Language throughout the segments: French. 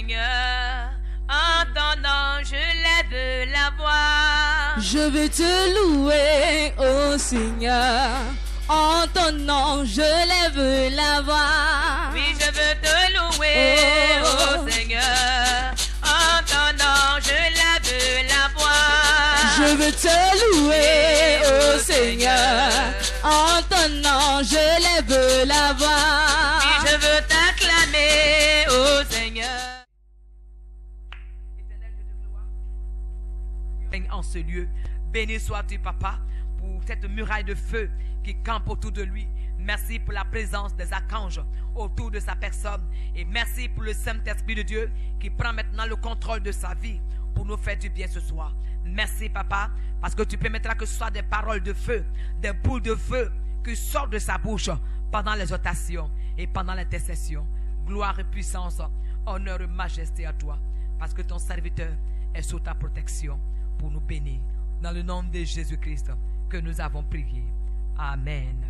Seigneur, en ton nom je lève la voix. Je veux te louer, ô Seigneur. En ton nom je lève la voix. Oui, je veux te louer, ô Seigneur. En ton nom je lève la voix. Je veux te louer, ô Seigneur. En ton nom je lève la voix. Oui, je veux t'acclamer, ô Seigneur. En ce lieu, béni sois-tu, Papa, pour cette muraille de feu qui campe autour de lui. Merci pour la présence des archanges autour de sa personne. Et merci pour le Saint-Esprit de Dieu qui prend maintenant le contrôle de sa vie pour nous faire du bien ce soir. Merci, Papa, parce que tu permettras que ce soit des paroles de feu, des boules de feu qui sortent de sa bouche pendant l'exhortation et pendant l'intercession. Gloire et puissance, honneur et majesté à toi, parce que ton serviteur est sous ta protection pour nous bénir. Dans le nom de Jésus-Christ que nous avons prié. Amen.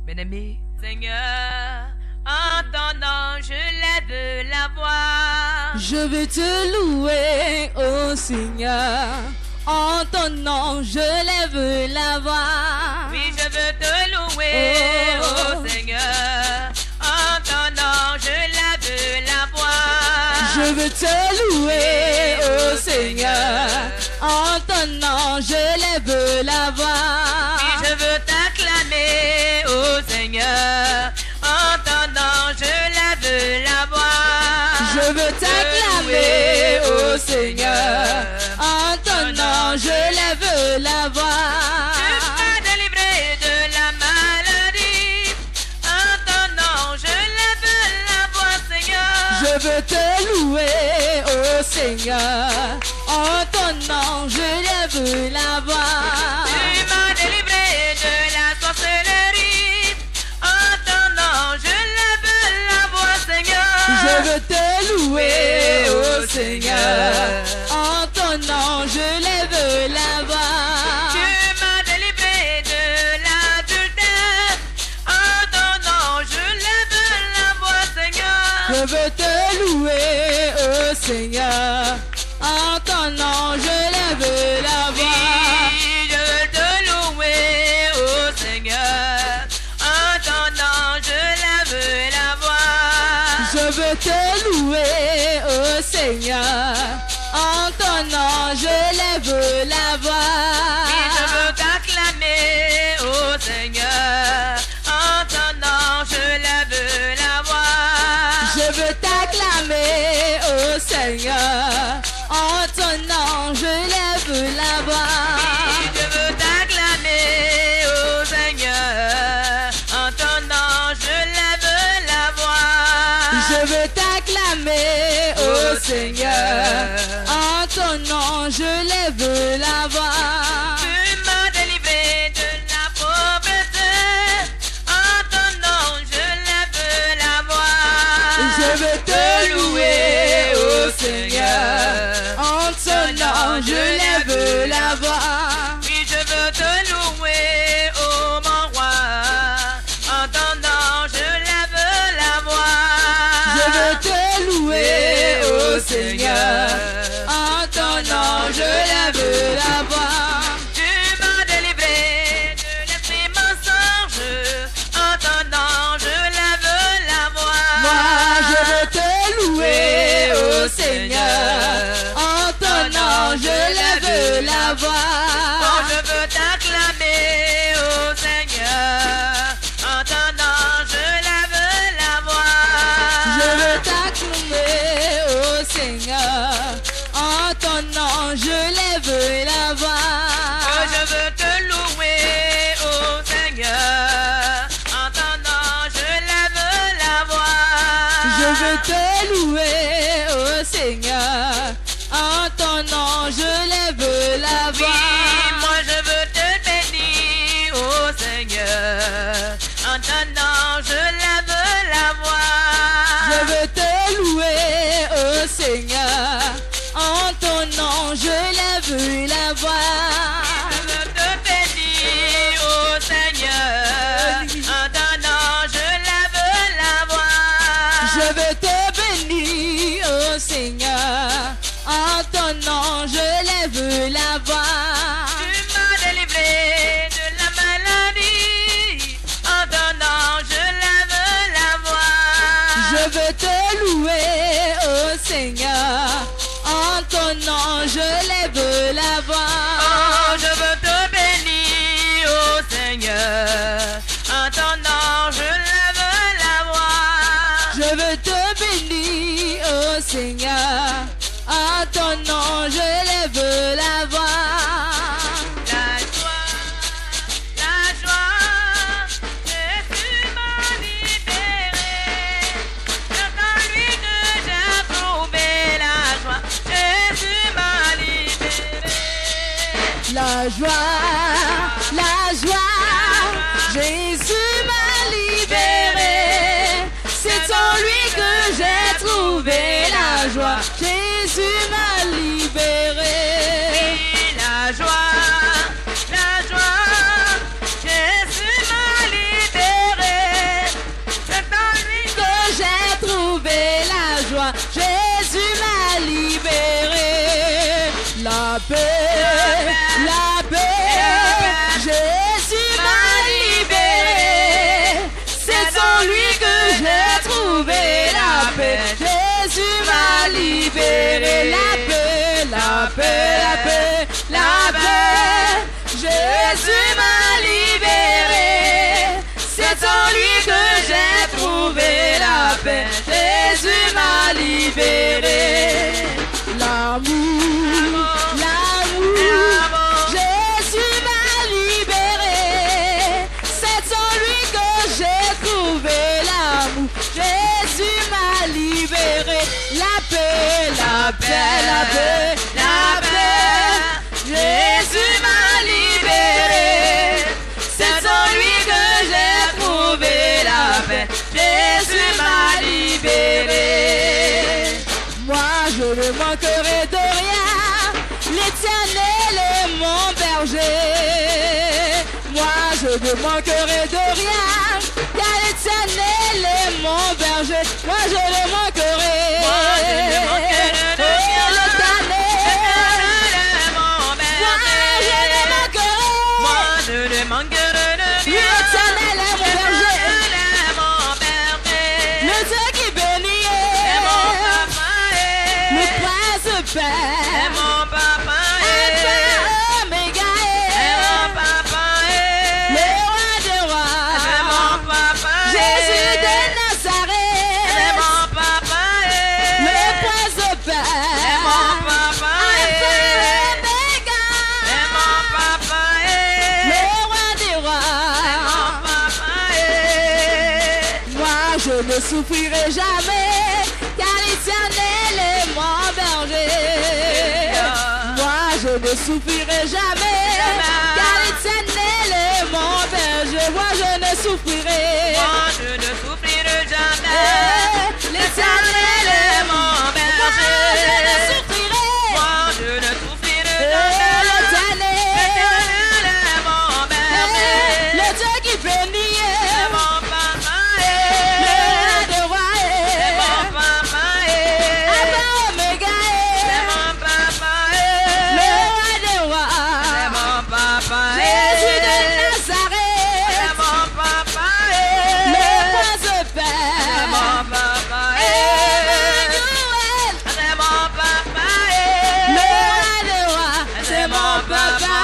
Bien-aimés, Seigneur, en ton nom je lève la voix. Je veux te louer, ô Seigneur. En ton nom je lève la voix. Oui, je veux te louer, ô Seigneur. En ton nom je lève la voix. Je veux te louer, ô Seigneur. En ton nom je lève la voix. Oui, je veux t'acclamer, ô Seigneur. En ton nom je lève la voix. Je veux t'acclamer, ô Seigneur. En ton nom je lève la voix. Tu m'as délivré de la maladie. En ton nom je lève la voix, Seigneur. Je veux te louer, ô Seigneur. En ton nom je lève la voix. Tu m'as délivré de la sorcellerie. En ton nom je lève la voix, Seigneur. Je veux te louer, ô Seigneur. En ton nom je lève la voix. Tu m'as délivré de l'adultère. En ton nom je lève la voix, Seigneur. Je veux te louer, ô Seigneur. En ton nom je lève la voix. Oui, je veux te louer, ô Seigneur. En ton nom je lève la voix. Je veux te louer, ô Seigneur. En ton nom je lève la voix. Oui, je veux t'acclamer, ô Seigneur. En ton nom je lève la voix. Je veux t'acclamer, ô Seigneur. En ton nom je lève la voix. Oui, je veux t'acclamer, ô Seigneur. En ton nom je lève la voix. Je veux t'acclamer, ô Seigneur. En ton nom je lève la voix. Tu m'as délivré de la pauvreté. En ton nom je lève la voix. Je veux te louer, ô Seigneur. En ton nom je lève la voix. Oui, je veux te louer, ô mon roi. En ton nom je lève la voix. Je veux te louer, ô Seigneur. En ton nom je lève la voix. Tu m'as délivré de l'esprit mensonge. En ton nom je lève la voix. Moi je veux te louer, ô Seigneur. En ton nom je lève la voix. Oh, je veux t'acclamer, ô Seigneur. En ton nom je lève la voix. Je veux t'acclamer, ô Seigneur. En ton nom je lève la voix. Oh, je veux te louer, ô Seigneur. En ton nom je lève la voix. Je veux te louer, ô Seigneur. En ton nom je lève la voix. Oui, moi je veux te bénir, ô Seigneur. En ton nom je lève la voix. Je veux te louer, ô Seigneur. En ton nom je lève la voix. Je veux te bénir, ô Seigneur. En ton nom je lève la voix. Je veux te bénir, ô Seigneur. Seigneur, en ton nom je lève la voix. Tu m'as délivré de la maladie. En ton nom, je lève la voix. Je veux te louer, oh Seigneur, en ton nom je lève la voix. Oh, je veux te bénir, oh Seigneur. En ton nom, je lève la voix. Je veux te bénir, oh Seigneur, en ton nom je lève la voix. La joie, Jésus m'a libéré. C'est en lui que j'ai trouvé la joie. Jésus m'a libéré. La joie, Jésus m'a libéré. C'est en lui que j'ai trouvé la joie. Jésus m'a libéré. La joie, Jésus m'a libéré. C'est en lui Que j'ai trouvé la joie. Jésus m'a libéré. La paix, Jésus m'a libéré. C'est en lui que j'ai trouvé la paix. Jésus m'a libéré. La paix. Jésus m'a libéré. C'est en lui que j'ai trouvé la paix. Jésus m'a libéré. L'amour, Jésus m'a libéré. C'est en lui que j'ai trouvé l'amour. Jésus m'a libéré. La paix. Jésus m'a libéré. C'est en lui que j'ai trouvé la paix. Jésus m'a libéré. Moi je ne manquerai de rien. L'Éternel est mon berger. Moi je ne manquerai de rien. Car l'Éternel est mon berger. Moi je ne manquerai. de rien. L'Éternel est mon berger. Moi je ne manquerai de rien. L'Éternel est mon berger. Le Dieu qui bénit est le prince père. Mon papa Alpha, Oméga mon papa le roi des rois. mon papa Jésus de Nazareth, mon papa le prince père. mon papa Alpha, Oméga mon papa le roi des rois. Moi je ne souffrirai jamais, car l'Éternel est mon berger. Moi je ne souffrirai jamais, car l'Éternel est mon berger. Moi je ne souffrirai. Moi je ne souffrirai jamais. L'Éternel est mon berger. Moi je ne souffrirai. Moi je ne souffrirai jamais. L'Éternel est mon berger. le Dieu qui bénit est Mon papa le roi des rois est mon papa Alpha, Oméga est mon papa le roi des rois. mon papa Jésus de Nazareth, mon papa le prince père. mon papa Emmanuel, c'est mon papa le roi des rois, c'est mon papa.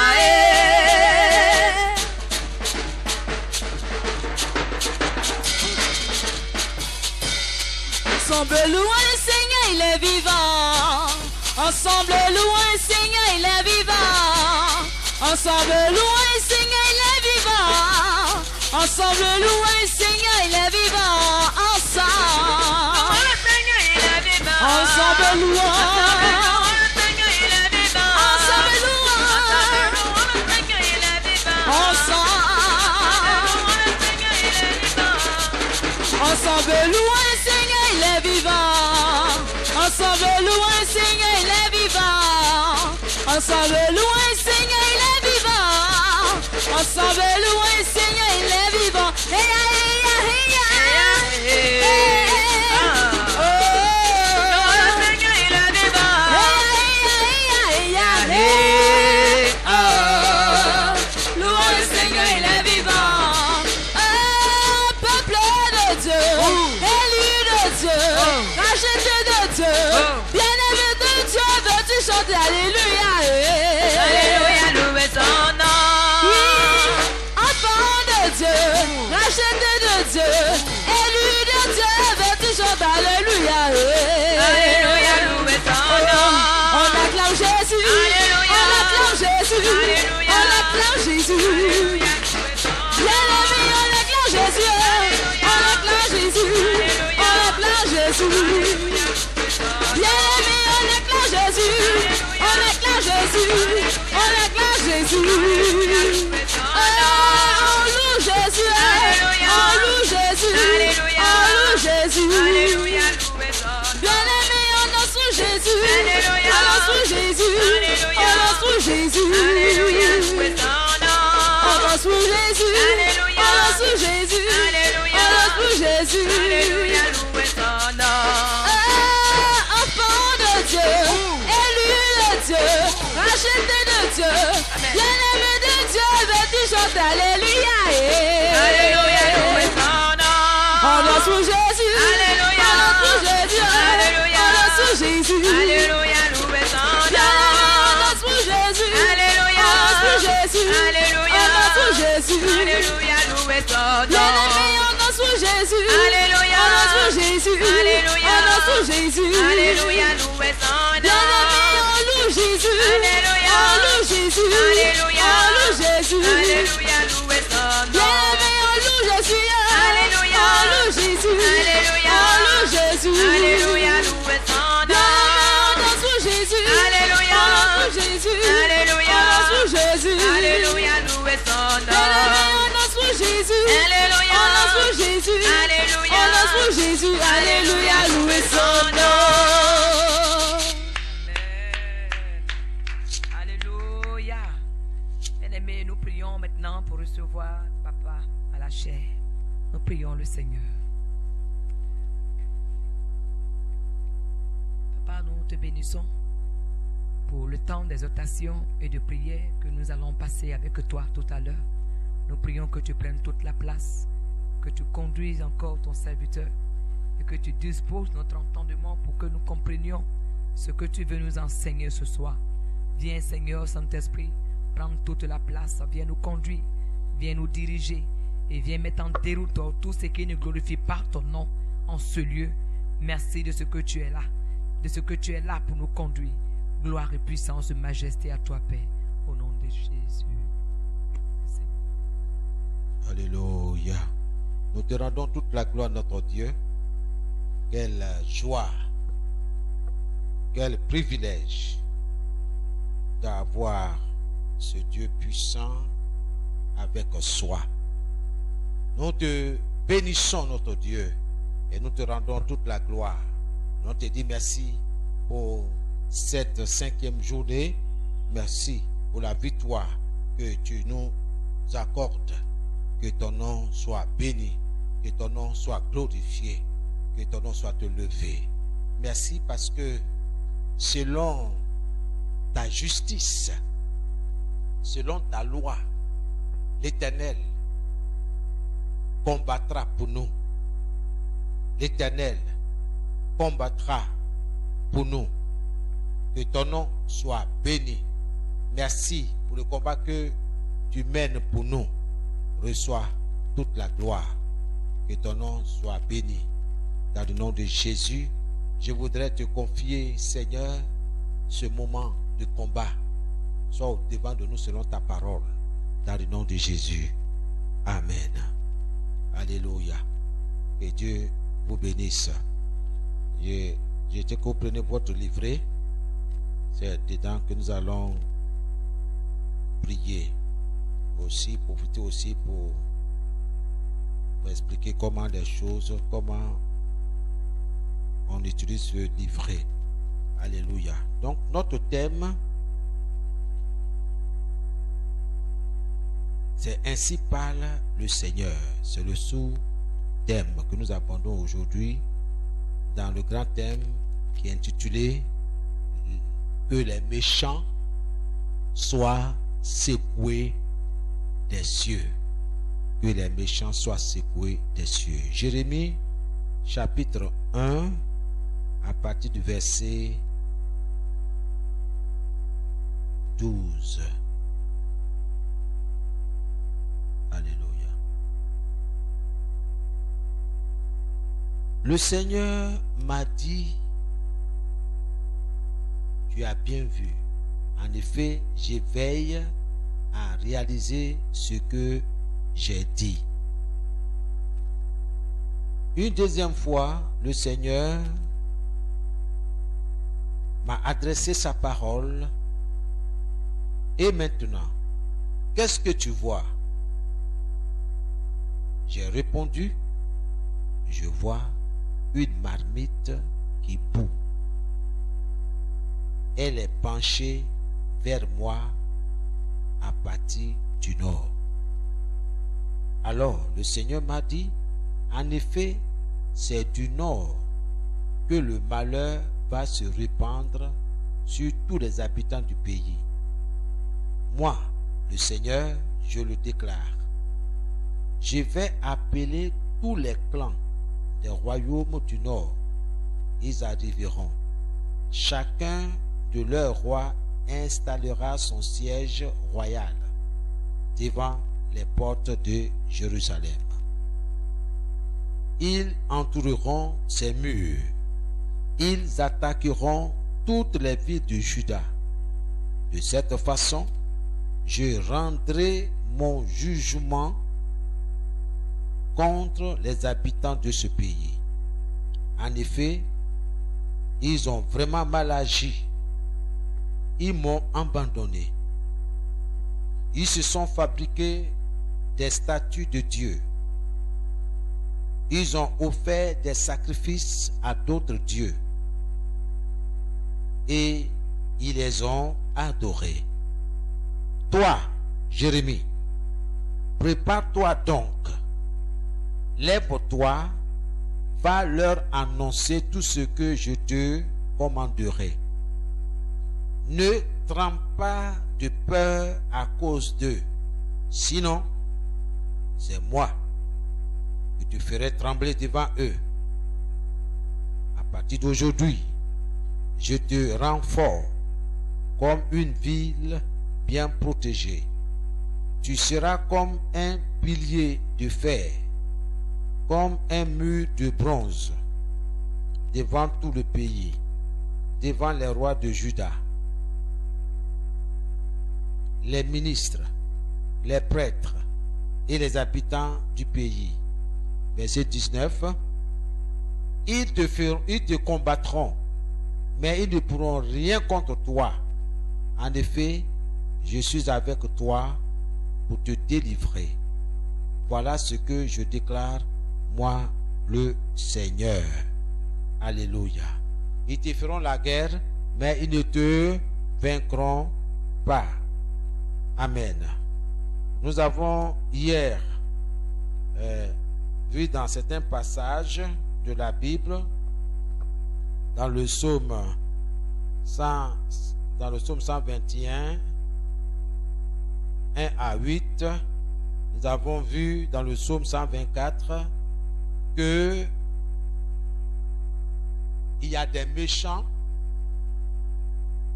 Ensemble louons le Seigneur, il est vivant. Ensemble louons le Seigneur, il est vivant. Ensemble louons le Seigneur, il est vivant. Ensemble louons le Seigneur, il est vivant. Ensemble. Ensemble louons. Ensemble louons. Ensemble louons le Seigneur, il est vivant. Ensemble louons le Seigneur, il est vivant. Ensemble louons le Seigneur, il est vivant. Ensemble louons le Seigneur, il est vivant. Hey, hey, hey, hey, hey. acclame Jésus. Bien-aimé, on acclame Jésus. On acclame Jésus. On acclame Jésus. Oh, on loue Jésus. On loue Jésus. On loue Jésus. Bien-aimé, on danse sous Jésus. On danse sous Jésus. On danse sous Jésus. On danse sous Jésus. On danse sous Jésus. On danse sous Jésus. Enfant de Dieu, élu de Dieu, racheté de Dieu, bien-aimé de Dieu, vêtu chante Alléluia. On danse sous Jésus. On danse sous Jésus. On danse sous Jésus. Alléluia, loué son nom. On danse sous Jésus. Alléluia. On danse sous Jésus. Alléluia. On danse sous Jésus. Alléluia, loué son nom. Bien-aimé, on danse sous Jésus. Alléluia. On danse sous Jésus. Alléluia. On danse sous Jésus. Alléluia, loué son nom. Bien-aimé, on loue Jésus. Alléluia. On loue Jésus. Alléluia. On loue Jésus. Alléluia, loué son nom. Bien-aimé, on loue Jésus. Alléluia. On loue Jésus. Alléluia. On loue Jésus. Alléluia, loué son nom. Bien-aimé, on danse sous Jésus. Alléluia. On danse sous Jésus. Alléluia. On danse sous Jésus. Alléluia, loué son Bien-aimé, nom. on danse sous Jésus. Alléluia. On danse sous Jésus. Alléluia. On danse sous Jésus. Alléluia, loué son nom. Alléluia. Bien-aimés, nous prions maintenant pour recevoir Papa à la chair. Nous prions le Seigneur. Papa, nous te bénissons pour le temps d'exhortation et de prière que nous allons passer avec toi tout à l'heure. Nous prions que tu prennes toute la place, que tu conduises encore ton serviteur et que tu disposes notre entendement pour que nous comprenions ce que tu veux nous enseigner ce soir. Viens Seigneur Saint-Esprit, prendre toute la place, viens nous conduire, viens nous diriger et viens mettre en déroute tout ce qui ne glorifie pas ton nom en ce lieu. Merci de ce que tu es là, de ce que tu es là pour nous conduire. Gloire et puissance, majesté à toi Père, au nom de Jésus. Alléluia. Nous te rendons toute la gloire à notre Dieu. Quelle joie, quel privilège d'avoir ce Dieu puissant avec soi. Nous te bénissons notre Dieu et nous te rendons toute la gloire. Nous te disons merci pour cette 5e journée. Merci pour la victoire que tu nous accordes. Que ton nom soit béni, que ton nom soit glorifié, que ton nom soit élevé. Merci parce que selon ta justice, selon ta loi, l'Éternel combattra pour nous. L'Éternel combattra pour nous. Que ton nom soit béni. Merci pour le combat que tu mènes pour nous. Reçois toute la gloire. Que ton nom soit béni. Dans le nom de Jésus, je voudrais te confier, Seigneur, ce moment de combat. Sois au devant de nous selon ta parole. Dans le nom de Jésus. Amen. Alléluia. Que Dieu vous bénisse. Je te comprenez votre livret. C'est dedans que nous allons prier. Aussi, profiter aussi pour expliquer comment les choses, comment on utilise ce livret. Alléluia. Donc, notre thème, c'est ainsi parle le Seigneur. C'est le sous-thème que nous abordons aujourd'hui dans le grand thème qui est intitulé que les méchants soient secoués des cieux. Que les méchants soient secoués des cieux. Jérémie chapitre 1 à partir du verset 12. Alléluia. Le Seigneur m'a dit, tu as bien vu. En effet, je veille à réaliser ce que j'ai dit. Une deuxième fois, le Seigneur m'a adressé sa parole. Et maintenant, qu'est-ce que tu vois? J'ai répondu, je vois une marmite qui bout. Elle est penchée vers moi à partir du nord. Alors le Seigneur m'a dit, en effet, c'est du nord que le malheur va se répandre sur tous les habitants du pays. Moi, le Seigneur, je le déclare. Je vais appeler tous les clans des royaumes du nord. Ils arriveront. Chacun de leurs rois installera son siège royal devant les portes de Jérusalem. Ils entoureront ses murs. Ils attaqueront toutes les villes de Juda. De cette façon, je rendrai mon jugement contre les habitants de ce pays. En effet, ils ont vraiment mal agi. Ils m'ont abandonné. Ils se sont fabriqués des statues de Dieu. Ils ont offert des sacrifices à d'autres dieux. Et ils les ont adorés. Toi, Jérémie, prépare-toi donc. Lève-toi, va leur annoncer tout ce que je te commanderai. Ne trempe pas de peur à cause d'eux, sinon c'est moi qui te ferai trembler devant eux. À partir d'aujourd'hui, je te rends fort comme une ville bien protégée. Tu seras comme un pilier de fer, comme un mur de bronze devant tout le pays, devant les rois de Juda, les ministres, les prêtres et les habitants du pays. Verset 19. Ils te combattront, mais ils ne pourront rien contre toi. En effet, je suis avec toi pour te délivrer. Voilà ce que je déclare, moi, le Seigneur. Alléluia. Ils te feront la guerre, mais ils ne te vaincront pas. Amen. Nous avons hier vu dans certains passages de la Bible, dans le psaume 121, 1 à 8, nous avons vu dans le psaume 124 que il y a des méchants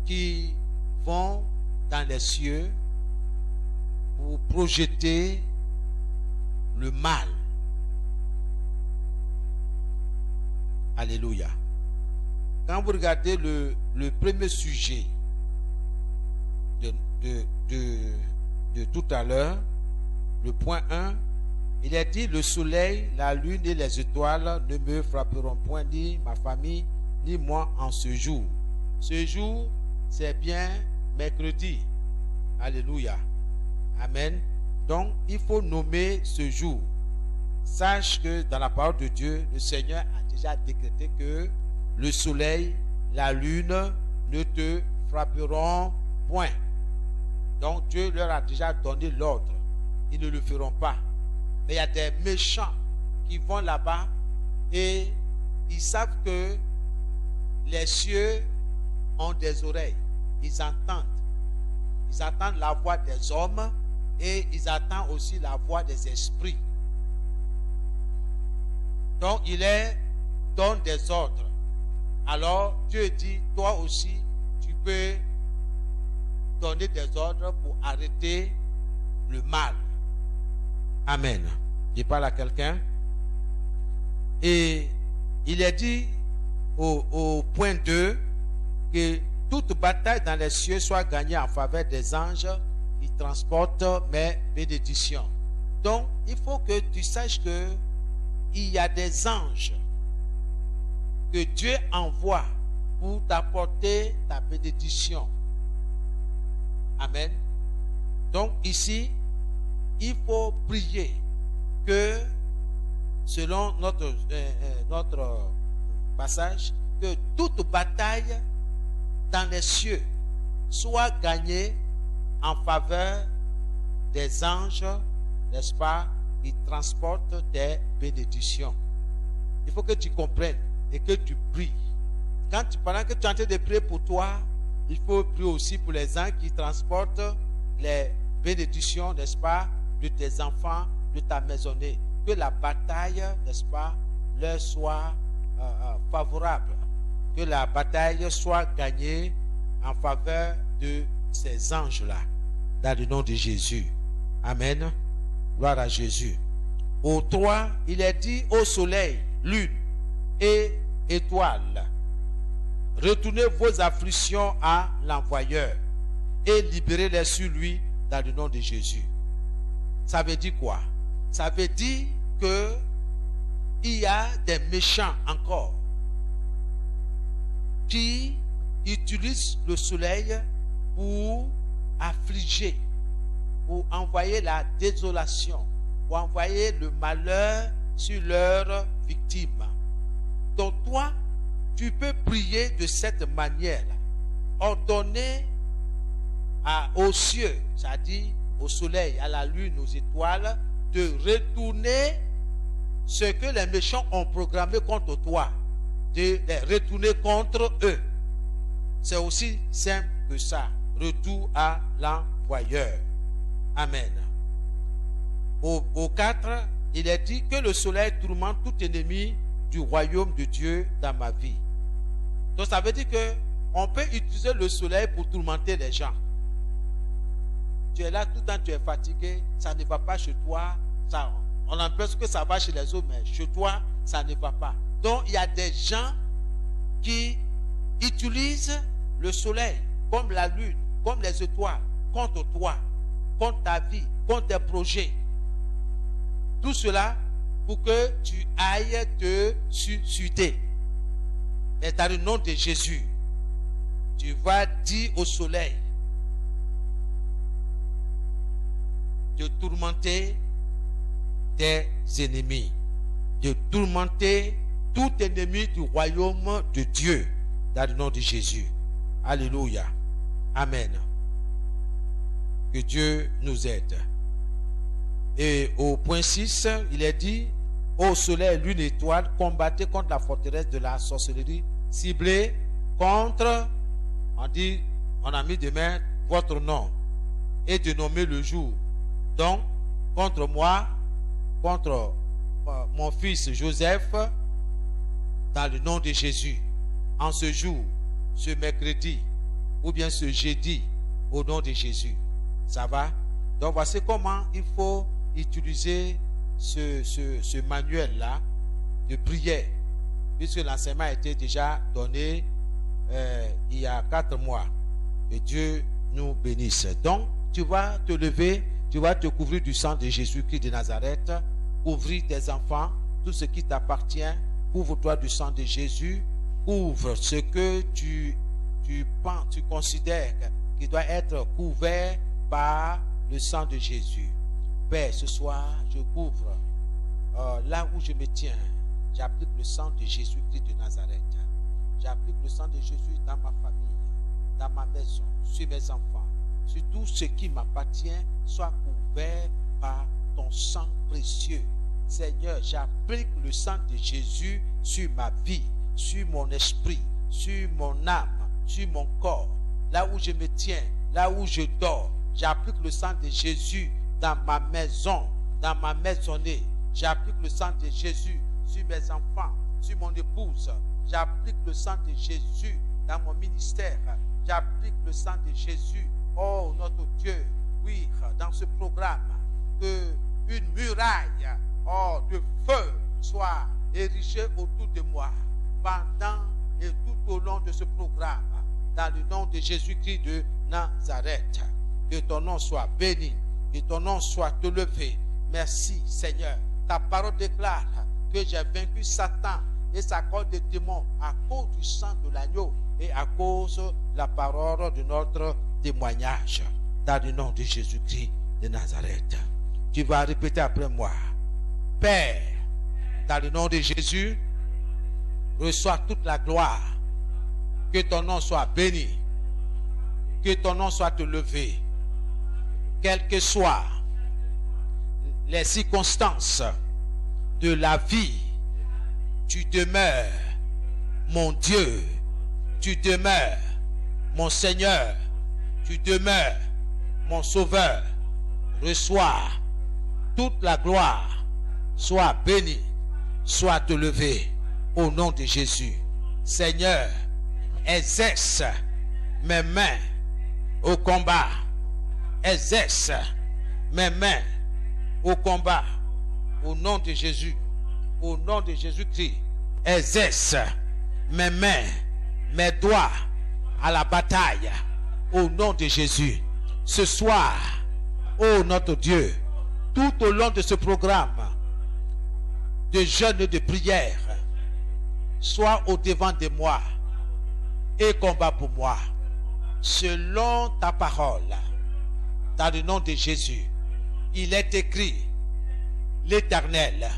qui vont dans les cieux pour projeter le mal. Alléluia. Quand vous regardez le premier sujet de tout à l'heure, le point 1, il est dit: le soleil, la lune et les étoiles ne me frapperont point, ni ma famille, ni moi en ce jour. Ce jour, c'est bien mercredi. Alléluia. Amen. Donc, il faut nommer ce jour. Sache que dans la parole de Dieu, le Seigneur a déjà décrété que le soleil, la lune ne te frapperont point. Donc, Dieu leur a déjà donné l'ordre. Ils ne le feront pas. Mais il y a des méchants qui vont là-bas et ils savent que les cieux ont des oreilles. Ils entendent. Ils entendent la voix des hommes et ils entendent aussi la voix des esprits. Donc, il leur donne des ordres. Alors, Dieu dit, toi aussi, tu peux donner des ordres pour arrêter le mal. Amen. Je parle à quelqu'un. Et il est dit au point 2 que toute bataille dans les cieux soit gagnée en faveur des anges qui transportent mes bénédictions. Donc, il faut que tu saches que il y a des anges que Dieu envoie pour t'apporter ta bénédiction. Amen. Donc ici, il faut prier que, selon notre passage, que toute bataille dans les cieux soit gagnée en faveur des anges, n'est-ce pas, qui transportent tes bénédictions. Il faut que tu comprennes et que tu pries. Pendant que tu es en train de prier pour toi, il faut prier aussi pour les anges qui transportent les bénédictions, n'est-ce pas, de tes enfants, de ta maisonnée. Que la bataille, n'est-ce pas, leur soit favorable. Que la bataille soit gagnée en faveur de ces anges-là, dans le nom de Jésus. Amen. Gloire à Jésus. Au 3, il est dit au soleil, lune et étoiles, retournez vos afflictions à l'envoyeur et libérez-les sur lui dans le nom de Jésus. Ça veut dire quoi? Ça veut dire que il y a des méchants encore qui utilisent le soleil pour affliger, pour envoyer la désolation, pour envoyer le malheur sur leurs victimes. Donc toi, tu peux prier de cette manière, ordonner aux cieux, c'est-à-dire au soleil, à la lune, aux étoiles, de retourner ce que les méchants ont programmé contre toi, de les retourner contre eux. C'est aussi simple que ça. Retour à l'envoyeur. Amen. Au 4, il est dit que le soleil tourmente tout ennemi du royaume de Dieu dans ma vie. Donc ça veut dire que on peut utiliser le soleil pour tourmenter les gens. Tu es là tout le temps, tu es fatigué, ça ne va pas chez toi. On a l'impression que ça va chez les autres, mais chez toi, ça ne va pas. Donc il y a des gens qui utilisent le soleil, comme la lune, comme les étoiles, contre toi, contre ta vie, contre tes projets. Tout cela pour que tu ailles te susciter. Mais dans le nom de Jésus, tu vas dire au soleil de tourmenter tes ennemis, de tourmenter tout ennemi du royaume de Dieu, dans le nom de Jésus. Alléluia. Amen. Que Dieu nous aide. Et au point 6, il est dit, ô soleil, lune, étoile, combattez contre la forteresse de la sorcellerie, ciblée contre, on a mis demain votre nom, et de nommer le jour. Donc, contre moi, contre mon fils Joseph, dans le nom de Jésus, en ce jour, ce mercredi, ou bien ce jeudi, au nom de Jésus. Ça va? Donc, voici comment il faut utiliser ce manuel-là de prière, puisque l'enseignement a été déjà donné il y a 4 mois. Que Dieu nous bénisse. Donc, tu vas te lever, tu vas te couvrir du sang de Jésus-Christ de Nazareth, couvrir tes enfants, tout ce qui t'appartient, couvre-toi du sang de Jésus, couvre ce que tu penses, tu considères qui doit être couvert par le sang de Jésus. Père, ce soir, je couvre là où je me tiens. J'applique le sang de Jésus-Christ de Nazareth. J'applique le sang de Jésus dans ma famille, dans ma maison, sur mes enfants, sur tout ce qui m'appartient, soit couvert par ton sang précieux. Seigneur, j'applique le sang de Jésus sur ma vie, sur mon esprit, sur mon âme, sur mon corps, là où je me tiens, là où je dors. J'applique le sang de Jésus dans ma maison, dans ma maisonnée. J'applique le sang de Jésus sur mes enfants, sur mon épouse. J'applique le sang de Jésus dans mon ministère. J'applique le sang de Jésus, oh notre Dieu, oui, dans ce programme. Que une muraille, oh, de feu soit érigée autour de moi pendant et tout au long de ce programme. Dans le nom de Jésus-Christ de Nazareth. Que ton nom soit béni. Que ton nom soit élevé. Merci Seigneur. Ta parole déclare que j'ai vaincu Satan et sa corde de démons à cause du sang de l'agneau et à cause de la parole de notre témoignage. Dans le nom de Jésus-Christ de Nazareth. Tu vas répéter après moi. Père, dans le nom de Jésus, reçois toute la gloire. Que ton nom soit béni. Que ton nom soit élevé. Quelles que soient les circonstances de la vie, tu demeures mon Dieu. Tu demeures mon Seigneur. Tu demeures mon Sauveur. Reçois toute la gloire. Sois béni. Sois élevé au nom de Jésus. Seigneur, exerce mes mains au combat. Exerce mes mains au combat. Au nom de Jésus. Au nom de Jésus-Christ. Exerce mes mains, mes doigts à la bataille. Au nom de Jésus. Ce soir, ô notre Dieu, tout au long de ce programme de jeûne et de prière, sois au devant de moi et combat pour moi. Selon ta parole, dans le nom de Jésus, il est écrit, l'Éternel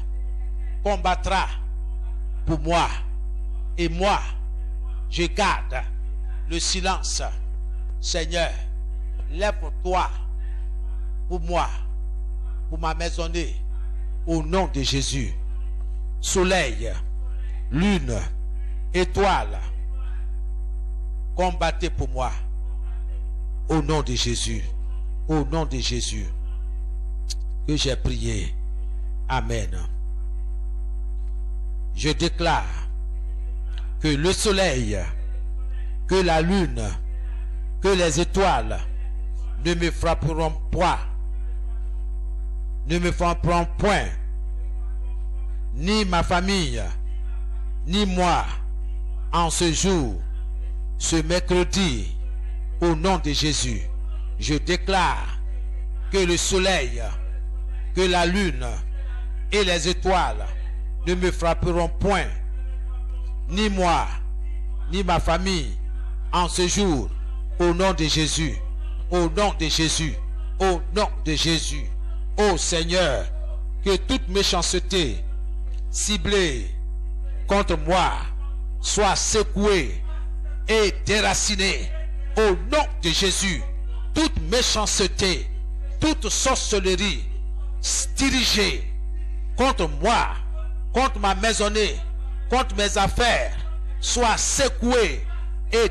combattra pour moi et moi, je garde le silence. Seigneur, lève-toi pour moi, pour ma maisonnée, au nom de Jésus. Soleil, lune, étoile, combattez pour moi, au nom de Jésus. Au nom de Jésus que j'ai prié. Amen. Je déclare que le soleil, que la lune, que les étoiles ne me frapperont pas, ne me frapperont point, ni ma famille, ni moi, en ce jour, ce mercredi, au nom de Jésus. Je déclare que le soleil, que la lune et les étoiles ne me frapperont point, ni moi, ni ma famille, en ce jour, au nom de Jésus, au nom de Jésus, au nom de Jésus. Ô Seigneur, que toute méchanceté ciblée contre moi soit secouée et déracinée, au nom de Jésus. Toute méchanceté, toute sorcellerie dirigée contre moi, contre ma maisonnée, contre mes affaires, soit secouée et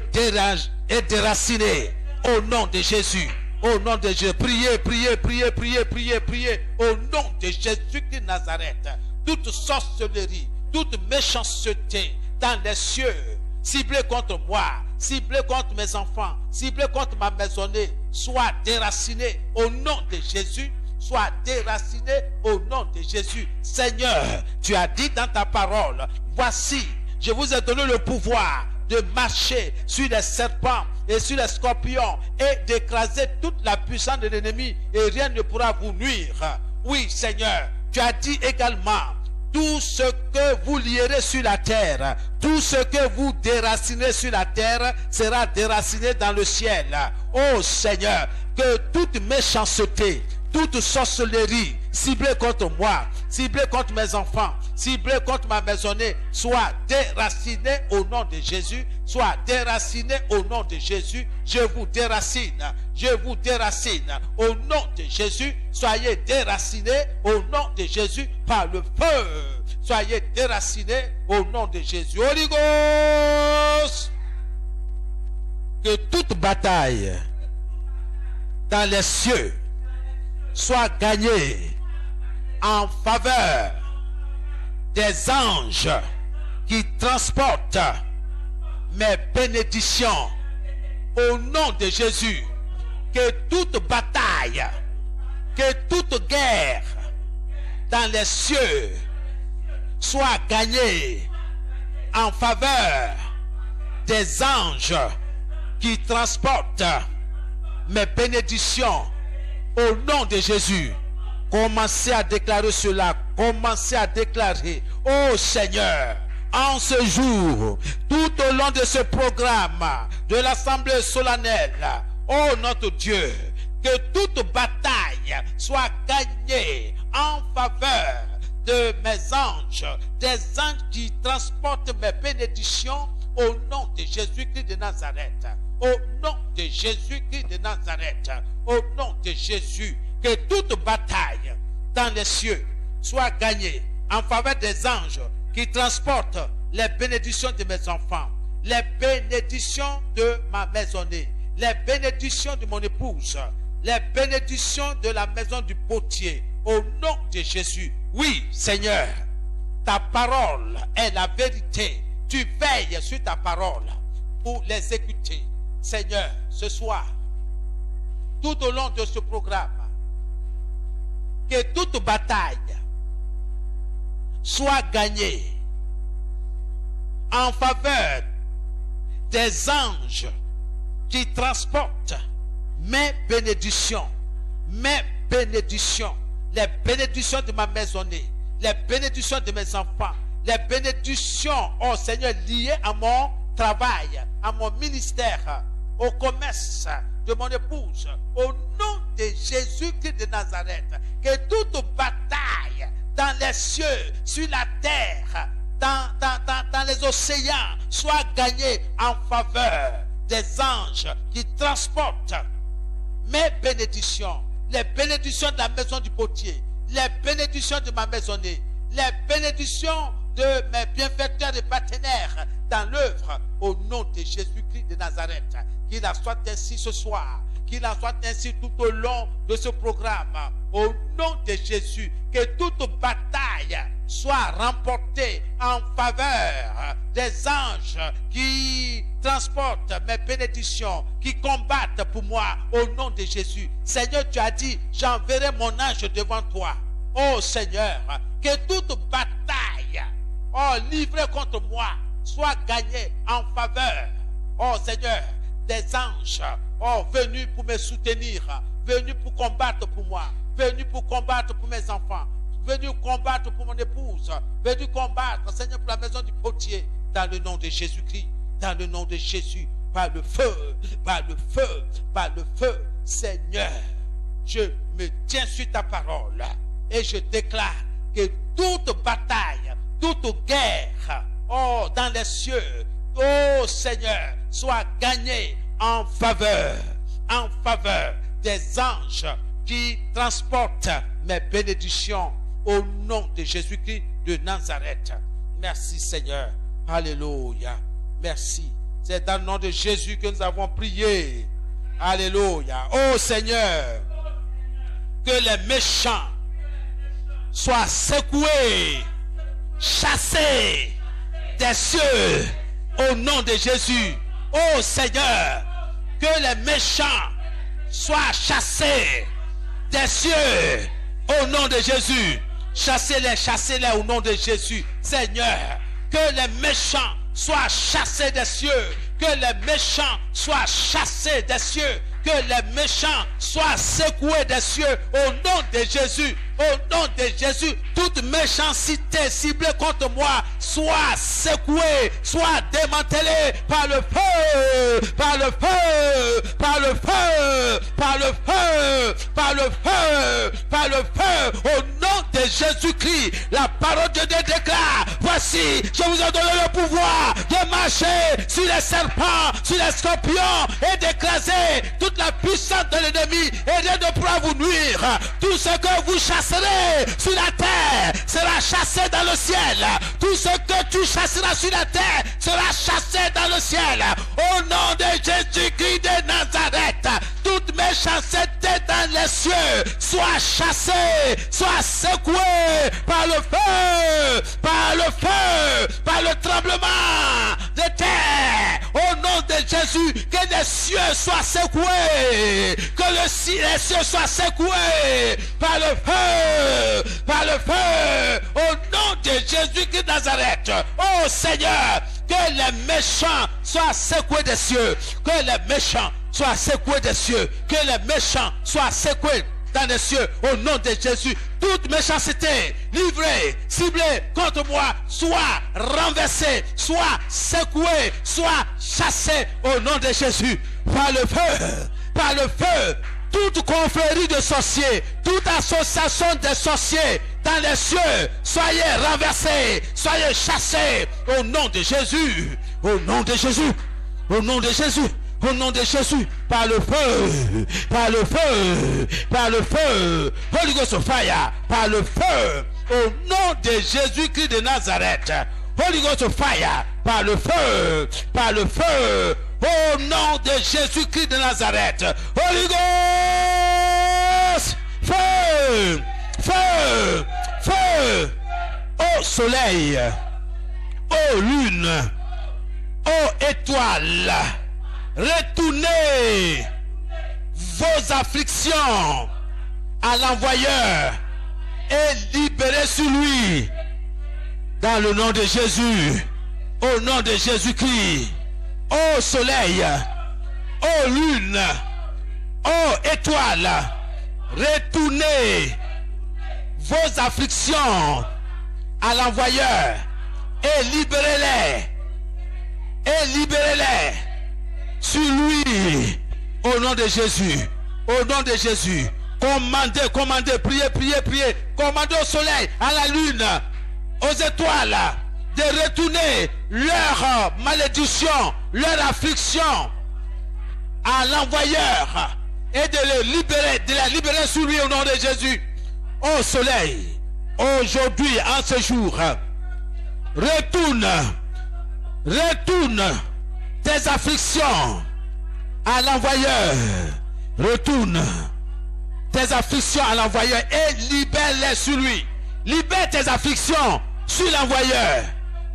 déracinée au nom de Jésus. Au nom de Jésus. Priez, priez, priez, priez, priez, priez. Au nom de Jésus de Nazareth. Toute sorcellerie, toute méchanceté dans les cieux, ciblée contre moi, ciblée contre mes enfants, ciblée contre ma maisonnée, soit déracinée au nom de Jésus. Soit déraciné au nom de Jésus. Seigneur, tu as dit dans ta parole, voici, je vous ai donné le pouvoir de marcher sur les serpents et sur les scorpions et d'écraser toute la puissance de l'ennemi et rien ne pourra vous nuire. Oui, Seigneur, tu as dit également, tout ce que vous lierez sur la terre, tout ce que vous déracinez sur la terre sera déraciné dans le ciel. Oh Seigneur, que toute méchanceté, toute sorcellerie ciblée contre moi, ciblée contre mes enfants, ciblée contre ma maisonnée, soit déracinée au nom de Jésus, soit déracinée au nom de Jésus. Je vous déracine, je vous déracine au nom de Jésus. Soyez déracinés au nom de Jésus par le feu. Soyez déracinés au nom de Jésus. Holy Ghost. Que toute bataille dans les cieux soit gagné en faveur des anges qui transportent mes bénédictions au nom de Jésus. Que toute bataille, que toute guerre dans les cieux soit gagnée en faveur des anges qui transportent mes bénédictions au nom de Jésus. Commencez à déclarer cela. commencer à déclarer, oh Seigneur, en ce jour, tout au long de ce programme de l'Assemblée solennelle, oh notre Dieu, que toute bataille soit gagnée en faveur de mes anges, des anges qui transportent mes bénédictions au nom de Jésus-Christ de Nazareth. Au nom de Jésus-Christ de Nazareth. Au nom de Jésus, que toute bataille dans les cieux soit gagnée en faveur des anges qui transportent les bénédictions de mes enfants, les bénédictions de ma maisonnée, les bénédictions de mon épouse, les bénédictions de la maison du potier. Au nom de Jésus. Oui, Seigneur, ta parole est la vérité. Tu veilles sur ta parole pour l'exécuter. Seigneur, ce soir, tout au long de ce programme, que toute bataille soit gagnée en faveur des anges qui transportent mes bénédictions, les bénédictions de ma maisonnée, les bénédictions de mes enfants, les bénédictions, oh Seigneur, liées à mon travail, à mon ministère, au commerce de mon épouse, au nom de Jésus-Christ de Nazareth, que toute bataille dans les cieux, sur la terre, dans les océans, soit gagnée en faveur des anges qui transportent mes bénédictions, les bénédictions de la maison du potier, les bénédictions de ma maisonnée, les bénédictions de mes bienfaiteurs et partenaires dans l'œuvre, au nom de Jésus-Christ de Nazareth. Qu'il en soit ainsi ce soir, qu'il en soit ainsi tout au long de ce programme, au nom de Jésus, que toute bataille soit remportée en faveur des anges qui transportent mes bénédictions, qui combattent pour moi, au nom de Jésus. Seigneur, tu as dit, j'enverrai mon ange devant toi. Oh Seigneur, que toute bataille, oh, livrée contre moi, soit gagnée en faveur, oh Seigneur, des anges, oh, venus pour me soutenir, venus pour combattre pour moi, venus pour combattre pour mes enfants, venus combattre pour mon épouse, venus combattre, Seigneur, pour la maison du potier, dans le nom de Jésus-Christ, dans le nom de Jésus, par le feu, par le feu, par le feu. Seigneur, je me tiens sur ta parole et je déclare que toute bataille, toute guerre, oh, dans les cieux, oh Seigneur, soit gagnée en faveur des anges qui transportent mes bénédictions, au nom de Jésus-Christ de Nazareth. Merci Seigneur. Alléluia. Merci. C'est dans le nom de Jésus que nous avons prié. Alléluia. Oh Seigneur, que les méchants soient secoués, chassés des cieux, au nom de Jésus. Oh Seigneur, que les méchants soient chassés des cieux, au nom de Jésus. Chassez-les au nom de Jésus. Seigneur, que les méchants soient chassés des cieux, que les méchants soient chassés des cieux, que les méchants soient secoués des cieux, au nom de Jésus. Au nom de Jésus, toute méchanceté ciblée contre moi soit secouée, soit démantelée par le feu, par le feu, par le feu, par le feu, par le feu, par le feu, au nom de Jésus-Christ. La parole de Dieu déclare, voici, je vous ai donné le pouvoir de marcher sur les serpents, sur les scorpions, et d'écraser toute la puissance de l'ennemi, et de pouvoir vous nuire. Tout ce que vous chassez sur la terre sera chassé dans le ciel. Tout ce que tu chasseras sur la terre sera chassé dans le ciel. Au nom de Jésus-Christ de Nazareth, toute méchanceté dans les cieux soit chassée, soit secouée par le feu, par le feu, par le tremblement de terre. Au nom de Jésus, que les cieux soient secoués, que les cieux soient secoués par le feu, par le feu, au nom de Jésus-Christ de Nazareth. Oh Seigneur, que les méchants soient secoués des cieux, que les méchants soient secoués des cieux, que les méchants soient secoués dans les cieux, au nom de Jésus. Toute méchanceté, livrée, ciblée contre moi, soit renversée, soit secouée, soit chassée, au nom de Jésus. Par le feu, par le feu. Toute confrérie de sorciers, toute association de sorciers dans les cieux, soyez renversés, soyez chassés au nom de Jésus, au nom de Jésus, au nom de Jésus, au nom de Jésus, par le feu, par le feu, par le feu, Holy Ghost fire, par le feu, au nom de Jésus-Christ de Nazareth, Holy Ghost fire, par le feu, par le feu. Au nom de Jésus-Christ de Nazareth. Holy Ghost. Feu. Feu. Feu. Ô soleil. Ô lune. Ô étoile. Retournez vos afflictions à l'envoyeur et libérez sur lui. Dans le nom de Jésus. Au nom de Jésus-Christ. Ô soleil, ô lune, ô étoile, retournez vos afflictions à l'envoyeur et libérez-les. Et libérez-les sur lui. Au nom de Jésus. Au nom de Jésus. Commandez, commandez, priez, priez, priez. Commandez au soleil, à la lune, aux étoiles, de retourner leur malédiction, leur affliction à l'envoyeur et de les libérer, de la libérer sur lui au nom de Jésus. Ô soleil, aujourd'hui, en ce jour, retourne tes afflictions à l'envoyeur. Retourne tes afflictions à l'envoyeur et libère-les sur lui. Libère tes afflictions sur l'envoyeur,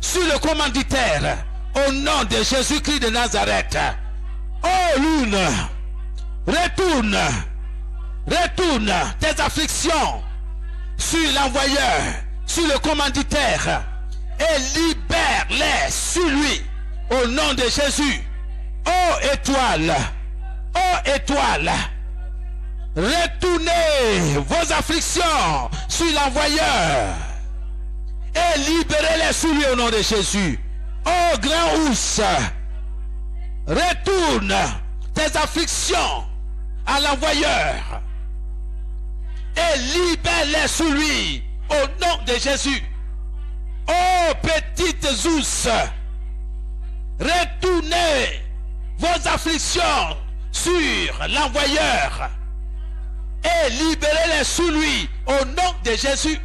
sur le commanditaire, au nom de Jésus-Christ de Nazareth. Oh lune, retourne tes afflictions sur l'envoyeur, sur le commanditaire, et libère-les sur lui, au nom de Jésus. Oh étoile, retournez vos afflictions sur l'envoyeur et libérez-les sur lui au nom de Jésus. Oh grand ours, retourne tes afflictions à l'envoyeur et libère-les sur lui au nom de Jésus. Oh petites ours, retournez vos afflictions sur l'envoyeur et libérez-les sur lui au nom de Jésus.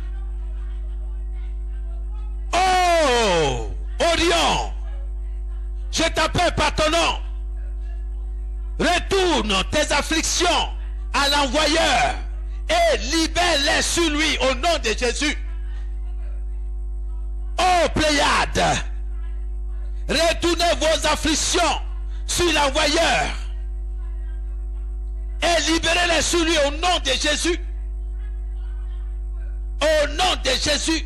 Oh Orion, je t'appelle par ton nom. Retourne tes afflictions à l'envoyeur et libère-les sur lui au nom de Jésus. Oh Pléiade, retournez vos afflictions sur l'envoyeur et libérez-les sur lui au nom de Jésus. Au nom de Jésus.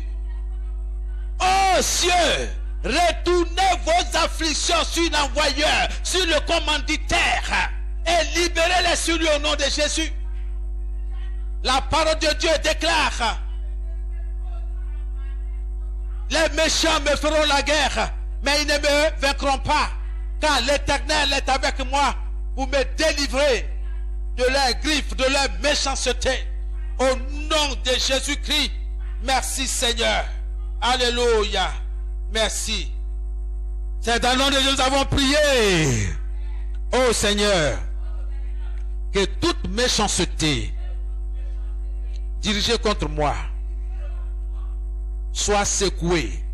Oh cieux, retournez vos afflictions sur l'envoyeur, sur le commanditaire et libérez-les sur lui au nom de Jésus. La parole de Dieu déclare: les méchants me feront la guerre, mais ils ne me vaincront pas, car l'Éternel est avec moi pour me délivrer de leurs griffes, de leur méchanceté. Au nom de Jésus-Christ, merci Seigneur. Alléluia. Merci. C'est dans le nom de Dieu que nous avons prié. Oh Seigneur, que toute méchanceté dirigée contre moi soit secouée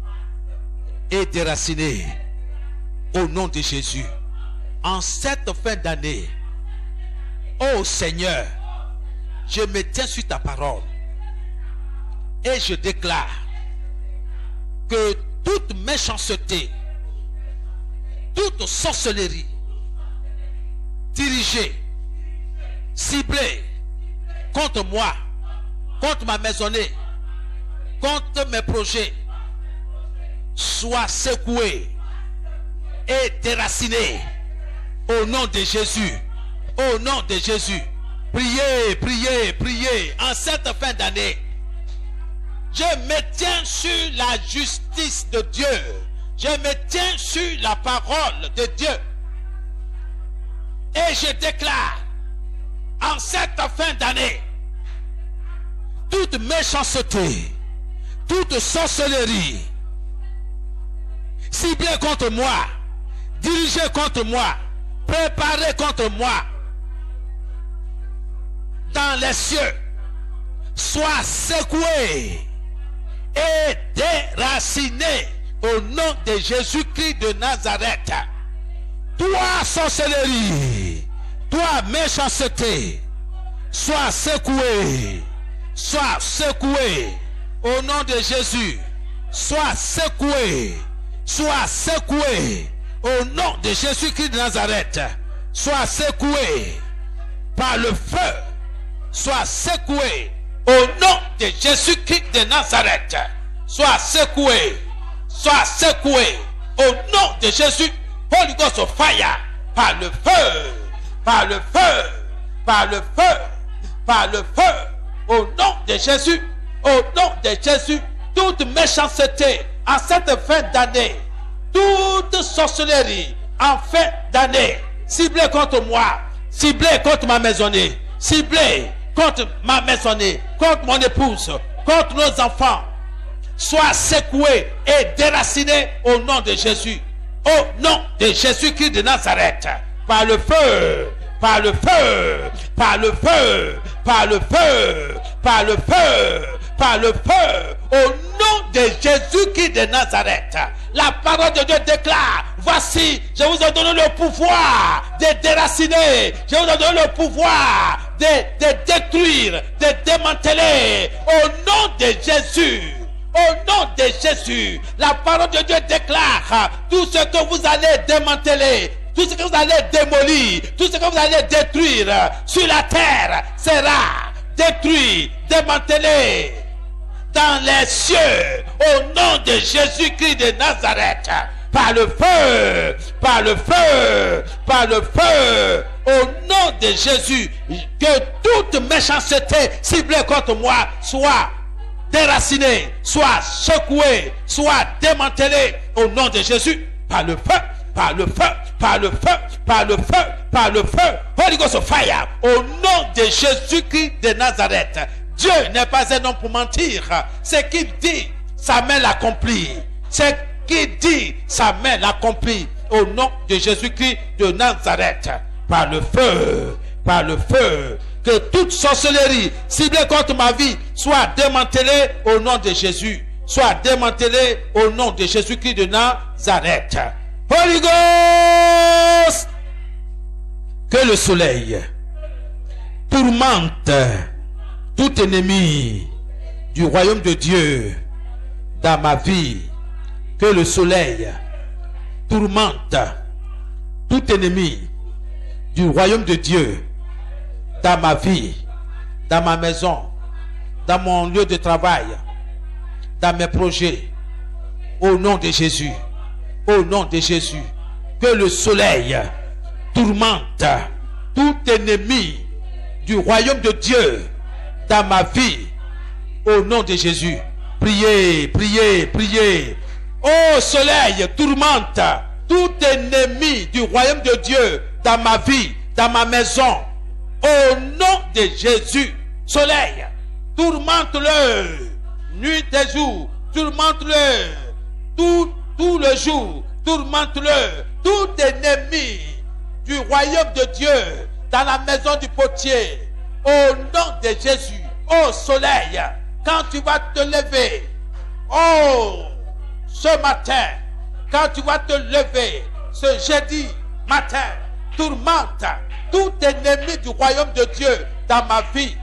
et déracinée au nom de Jésus. En cette fin d'année, oh Seigneur, je me tiens sur ta parole et je déclare que toute méchanceté, toute sorcellerie dirigée, ciblée contre moi, contre ma maisonnée, contre mes projets, soit secouée et déracinée au nom de Jésus. Au nom de Jésus. Priez, priez, priez. En cette fin d'année, je me tiens sur la justice de Dieu. Je me tiens sur la parole de Dieu. Et je déclare, en cette fin d'année, toute méchanceté, toute sorcellerie, ciblée contre moi, dirigée contre moi, préparée contre moi, dans les cieux, soit secouée et déracinée au nom de Jésus-Christ de Nazareth. Toi, sorcellerie, toi, méchanceté, sois secoué, au nom de Jésus. Sois secoué, au nom de Jésus-Christ de Nazareth. Sois secoué par le feu, sois secoué au nom de Jésus-Christ de Nazareth. Sois secoué au nom de Jésus. Holy Ghost of fire, par le feu, par le feu, par le feu, par le feu, au nom de Jésus, au nom de Jésus. Toute méchanceté en cette fin d'année, toute sorcellerie en fin d'année, ciblée contre moi, ciblée contre ma maisonnée, ciblée contre ma maisonnée, contre mon épouse, contre nos enfants, soit secouée et déracinée au nom de Jésus. Au nom de Jésus-Christ de Nazareth, par le feu, par le feu, par le feu, par le feu, par le feu, par le feu, au nom de Jésus-Christ de Nazareth. La parole de Dieu déclare, voici, je vous ai donné le pouvoir de déraciner, je vous ai donné le pouvoir de détruire, de démanteler, au nom de Jésus. Au nom de Jésus, la parole de Dieu déclare, tout ce que vous allez démanteler, tout ce que vous allez démolir, tout ce que vous allez détruire sur la terre sera détruit, démantelé dans les cieux, au nom de Jésus-Christ de Nazareth, par le feu, par le feu, par le feu, au nom de Jésus, que toute méchanceté ciblée contre moi soit déraciné, soit secoué, soit démantelé au nom de Jésus, par le feu, par le feu, par le feu, par le feu, par le feu. Holy Ghost of fire, au nom de Jésus-Christ de Nazareth. Dieu n'est pas un homme pour mentir. Ce qu'il dit, sa main l'accomplit. Ce qu'il dit, sa main l'accomplit. Au nom de Jésus-Christ de Nazareth, par le feu, par le feu. Que toute sorcellerie ciblée contre ma vie soit démantelée au nom de Jésus. Soit démantelée au nom de Jésus-Christ de Nazareth. Holy Ghost, que le soleil tourmente tout ennemi du royaume de Dieu dans ma vie. Que le soleil tourmente tout ennemi du royaume de Dieu dans ma vie, dans ma maison, dans mon lieu de travail, dans mes projets, au nom de Jésus, au nom de Jésus. Que le soleil tourmente tout ennemi du royaume de Dieu dans ma vie, au nom de Jésus. Priez, priez, priez. Ô soleil, tourmente tout ennemi du royaume de Dieu dans ma vie, dans ma maison, au nom de Jésus. Soleil, tourmente-le nuit et jour, tourmente-le tout le jour, tourmente-le. Tout ennemi du royaume de Dieu dans la maison du potier, au nom de Jésus. Ô soleil, quand tu vas te lever, oh, ce matin, quand tu vas te lever, ce jeudi matin, tourmente tout ennemi du royaume de Dieu dans ma vie,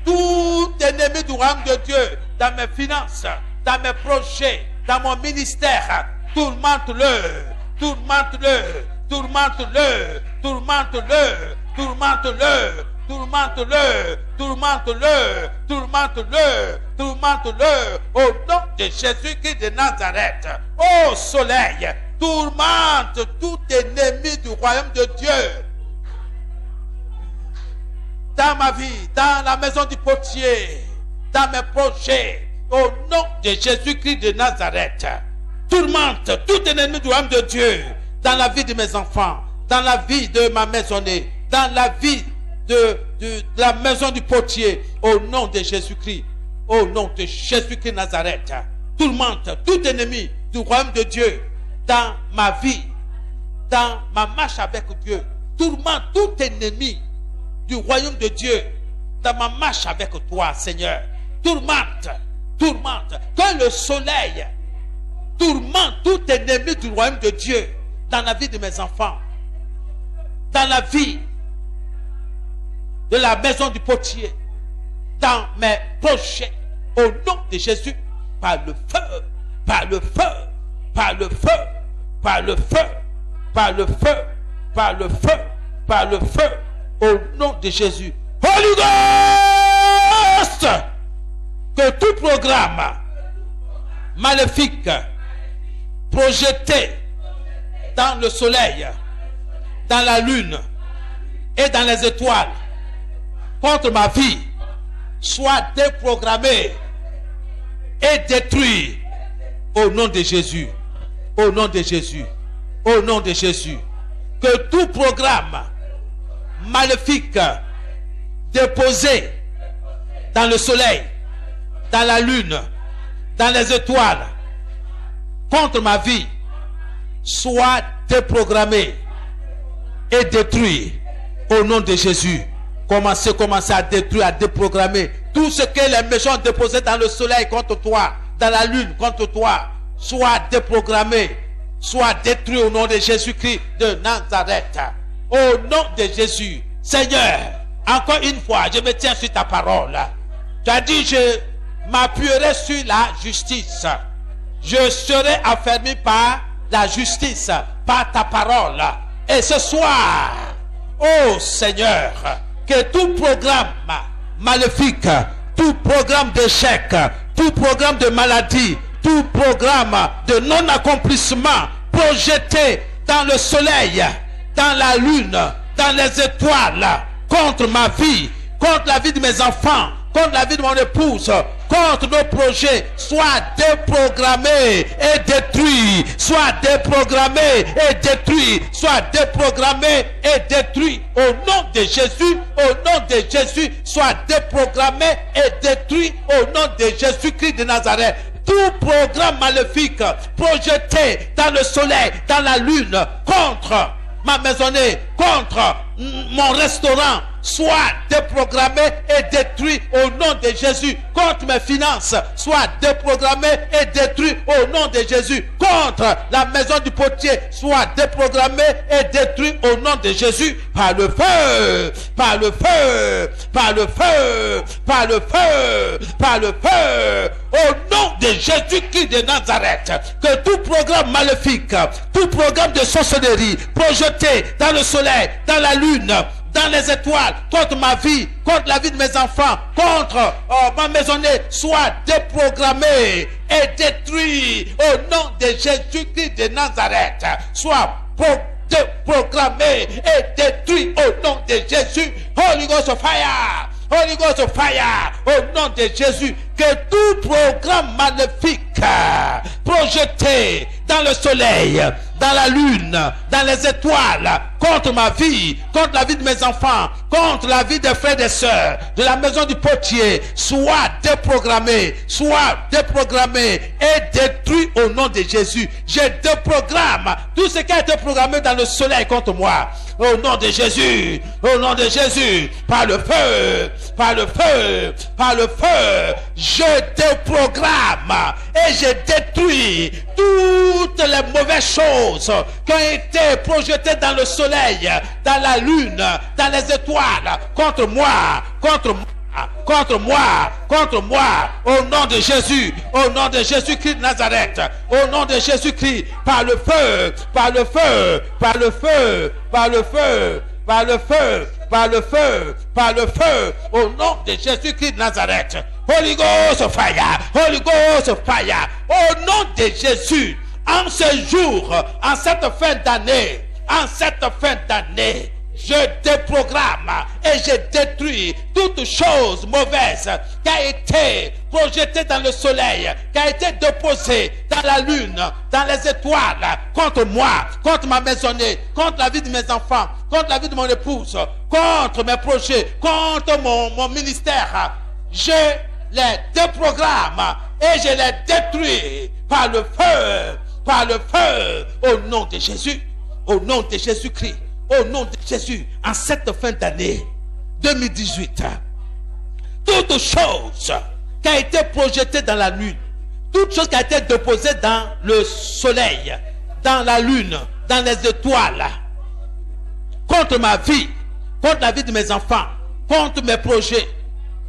tout ennemi du royaume de Dieu dans mes finances, dans mes projets, dans mon ministère, tourmente-le, tourmente-le, tourmente-le, tourmente-le, tourmente-le, tourmente-le, tourmente-le, tourmente-le, tourmente-le, au nom de Jésus-Christ de Nazareth. Ô soleil, tourmente tout ennemi du royaume de Dieu dans ma vie, dans la maison du potier, dans mes projets, au nom de Jésus-Christ de Nazareth. Tourmente tout ennemi du royaume de Dieu dans la vie de mes enfants, dans la vie de ma maisonnée, dans la vie de la maison du potier, au nom de Jésus-Christ, au nom de Jésus-Christ de Nazareth. Tourmente tout ennemi du royaume de Dieu dans ma vie, dans ma marche avec Dieu. Tourmente tout ennemi du royaume de Dieu dans ma marche avec toi, Seigneur. Tourmente, tourmente, que le soleil tourmente tout ennemi du royaume de Dieu dans la vie de mes enfants, dans la vie de la maison du potier, dans mes projets, au nom de Jésus, par le feu, par le feu, par le feu, par le feu, par le feu, par le feu, par le feu, au nom de Jésus. Holy Ghost, que tout programme maléfique projeté dans le soleil, dans la lune et dans les étoiles contre ma vie soit déprogrammé et détruit au nom de Jésus, au nom de Jésus, au nom de Jésus. Que tout programme maléfique déposé dans le soleil, dans la lune, dans les étoiles contre ma vie soit déprogrammé et détruit au nom de Jésus. Commencez à détruire, à déprogrammer tout ce que les méchants ont déposé dans le soleil contre toi, dans la lune contre toi, soit déprogrammé, soit détruit au nom de Jésus-Christ de Nazareth. Au nom de Jésus. Seigneur, encore une fois, je me tiens sur ta parole. Tu as dit, je m'appuierai sur la justice. Je serai affermi par la justice, par ta parole. Et ce soir, oh Seigneur, que tout programme maléfique, tout programme d'échec, tout programme de maladie, tout programme de non-accomplissement projeté dans le soleil, dans la lune, dans les étoiles, contre ma vie, contre la vie de mes enfants, contre la vie de mon épouse, contre nos projets, soit déprogrammé et détruit, soit déprogrammé et détruit, soit déprogrammé et détruit au nom de Jésus, au nom de Jésus, soit déprogrammé et détruit au nom de Jésus-Christ de Nazareth. Tout programme maléfique projeté dans le soleil, dans la lune, contre ma maisonnée, contre mon restaurant, soit déprogrammé et détruit au nom de Jésus. Contre mes finances, soit déprogrammé et détruit au nom de Jésus. Contre la maison du potier, soit déprogrammé et détruit au nom de Jésus. Par le feu, par le feu, par le feu, par le feu, par le feu. Au nom de Jésus-Christ de Nazareth, que tout programme maléfique, tout programme de sorcellerie projeté dans le soleil, dans la lune, dans les étoiles, contre ma vie, contre la vie de mes enfants, contre ma maisonnée, soit déprogrammé et détruit au nom de Jésus-Christ de Nazareth. Soit déprogrammé et détruit au nom de Jésus. Holy Ghost of fire! Holy Ghost of fire! Au nom de Jésus, que tout programme maléfique projeté dans le soleil, dans la lune, dans les étoiles, contre ma vie, contre la vie de mes enfants, contre la vie des frères et des sœurs, de la maison du potier, soit déprogrammé et détruit au nom de Jésus. Je déprogramme tout ce qui a été programmé dans le soleil contre moi. Au nom de Jésus, au nom de Jésus, par le feu, par le feu, par le feu, je déprogramme et je détruis toutes les mauvaises choses qui ont été projetées dans le soleil, dans la lune, dans les étoiles, contre moi, contre moi, contre moi, contre moi, au nom de Jésus, au nom de Jésus-Christ de Nazareth, au nom de Jésus-Christ, par le feu, par le feu, par le feu, par le feu, par le feu, par le feu, par le feu, au nom de Jésus-Christ de Nazareth. Holy Ghost of fire, Holy Ghost of fire, au nom de Jésus, en ce jour, en cette fin d'année, je déprogramme et je détruis toute chose mauvaise qui a été projetée dans le soleil, qui a été déposée dans la lune, dans les étoiles, contre moi, contre ma maisonnée, contre la vie de mes enfants, contre la vie de mon épouse, contre mes projets, contre mon ministère. Je les déprogramme et je les détruis par le feu, au nom de Jésus, au nom de Jésus-Christ, au nom de Jésus. En cette fin d'année 2018, toute chose qui a été projetée dans la lune, toute chose qui a été déposée dans le soleil, dans la lune, dans les étoiles, contre ma vie, contre la vie de mes enfants, contre mes projets,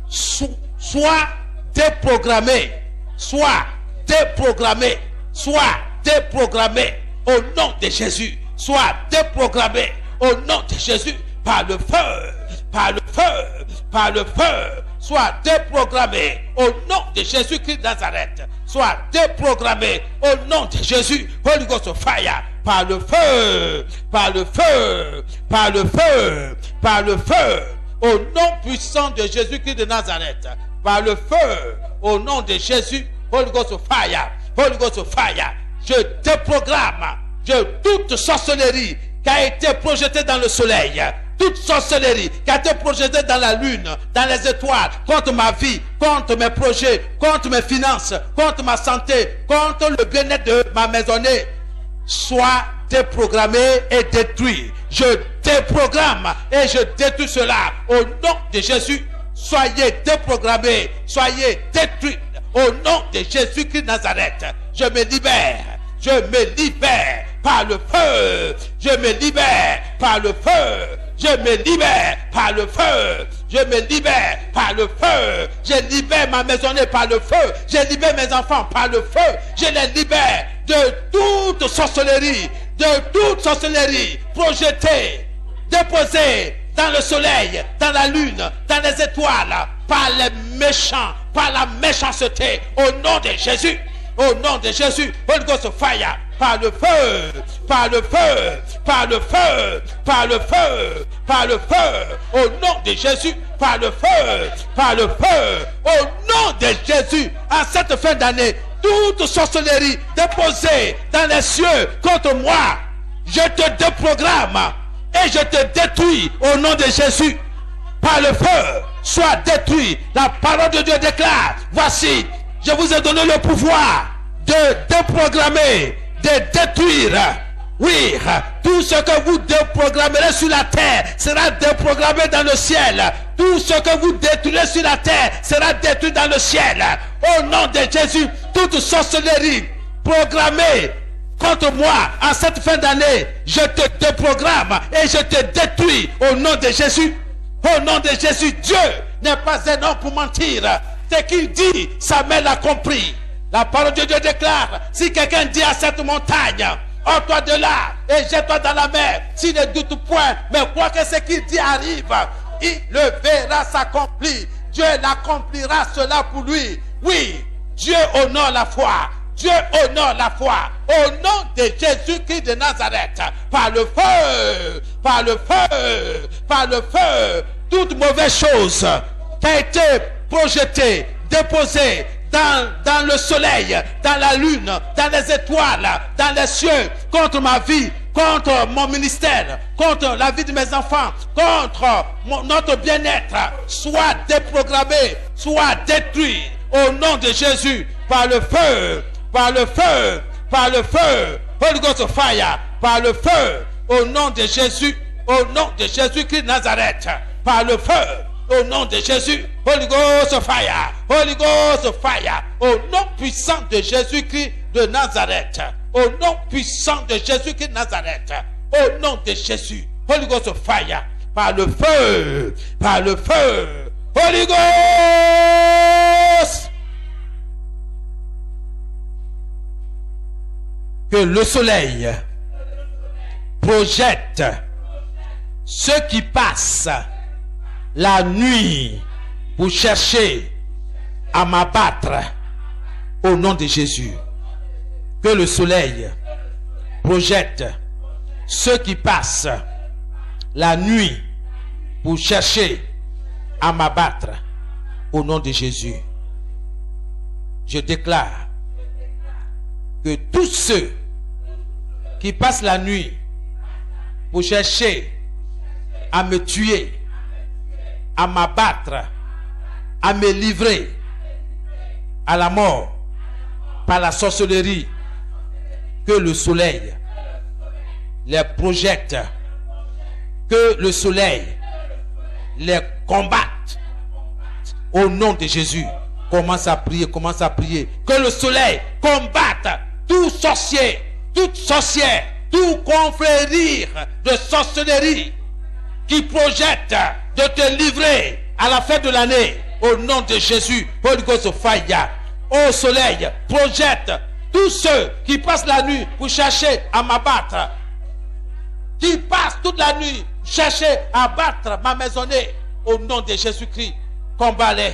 soit déprogrammé, soit déprogrammé, soit déprogrammé au nom de Jésus, soit déprogrammé au nom de Jésus, par le feu, par le feu, par le feu, soit déprogrammé au nom de Jésus-Christ de Nazareth, soit déprogrammé au nom de Jésus, Holy Ghost fire, par le feu, par le feu, par le feu, par le feu, au nom puissant de Jésus-Christ de Nazareth, par le feu, au nom de Jésus, Holy Ghost fire, Holy Ghost fire, je déprogramme toute sorcellerie qui a été projetée dans le soleil, toute sorcellerie qui a été projetée dans la lune, dans les étoiles, contre ma vie, contre mes projets, contre mes finances, contre ma santé, contre le bien-être de ma maisonnée, soit déprogrammé et détruit. Je déprogramme et je détruis cela au nom de Jésus. Soyez déprogrammés, soyez détruits au nom de Jésus-Christ de Nazareth. Je me libère. Je me libère par le feu. Je me libère par le feu. Je me libère par le feu. Je me libère par le feu. Je libère ma maisonnée par le feu. Je libère mes enfants par le feu. Je les libère de toute sorcellerie, projetée, déposée dans le soleil, dans la lune, dans les étoiles, par les méchants, par la méchanceté, au nom de Jésus. Au nom de Jésus, Holy Ghost fire, par le feu, par le feu, par le feu, par le feu, par le feu, au nom de Jésus, par le feu, par le feu, au nom de Jésus, à cette fin d'année, toute sorcellerie déposée dans les cieux contre moi, je te déprogramme et je te détruis au nom de Jésus, par le feu, sois détruit. La parole de Dieu déclare, voici, je vous ai donné le pouvoir de déprogrammer, de détruire. Oui, tout ce que vous déprogrammerez sur la terre sera déprogrammé dans le ciel. Tout ce que vous détruirez sur la terre sera détruit dans le ciel. Au nom de Jésus, toute sorcellerie programmée contre moi en cette fin d'année, je te déprogramme et je te détruis au nom de Jésus. Au nom de Jésus, Dieu n'est pas un homme pour mentir. Ce qu'il dit, sa main l'a compris. La parole de Dieu déclare, si quelqu'un dit à cette montagne, ôte-toi de là et jette-toi dans la mer, s'il ne doute point, mais crois que ce qu'il dit arrive, il le verra s'accomplir. Dieu l'accomplira cela pour lui. Oui, Dieu honore la foi. Dieu honore la foi. Au nom de Jésus-Christ de Nazareth, par le feu, par le feu, par le feu, toute mauvaise chose qui a été projetée, déposée dans le soleil, dans la lune, dans les étoiles, dans les cieux, contre ma vie, contre mon ministère, contre la vie de mes enfants, contre notre bien-être, soit déprogrammé, soit détruit au nom de Jésus, par le feu, par le feu, par le feu, Holy Ghost fire, par le feu, au nom de Jésus, au nom de Jésus-Christ de Nazareth, par le feu, au nom de Jésus, Holy Ghost fire, Holy Ghost fire, au nom puissant de Jésus-Christ de Nazareth, au nom puissant de Jésus-Christ de Nazareth, au nom de Jésus, Holy Ghost fire, par le feu, Holy Ghost. Que le soleil projette ceux qui passent la nuit pour chercher à m'abattre au nom de Jésus. Que le soleil projette ceux qui passent la nuit pour chercher à m'abattre, au nom de Jésus, je déclare que tous ceux qui passent la nuit pour chercher à me tuer, à m'abattre, à me livrer à la mort par la sorcellerie, que le soleil les projette, que le soleil les combatte au nom de Jésus. Commence à prier, commence à prier. Que le soleil combatte tout sorcier, toute sorcière, tout confrérie de sorcellerie qui projette de te livrer à la fin de l'année au nom de Jésus. Holy Ghost fire. Au soleil, projette tous ceux qui passent la nuit pour chercher à m'abattre, qui passent toute la nuit chercher à abattre ma maisonnée au nom de Jésus-Christ. Combat-les,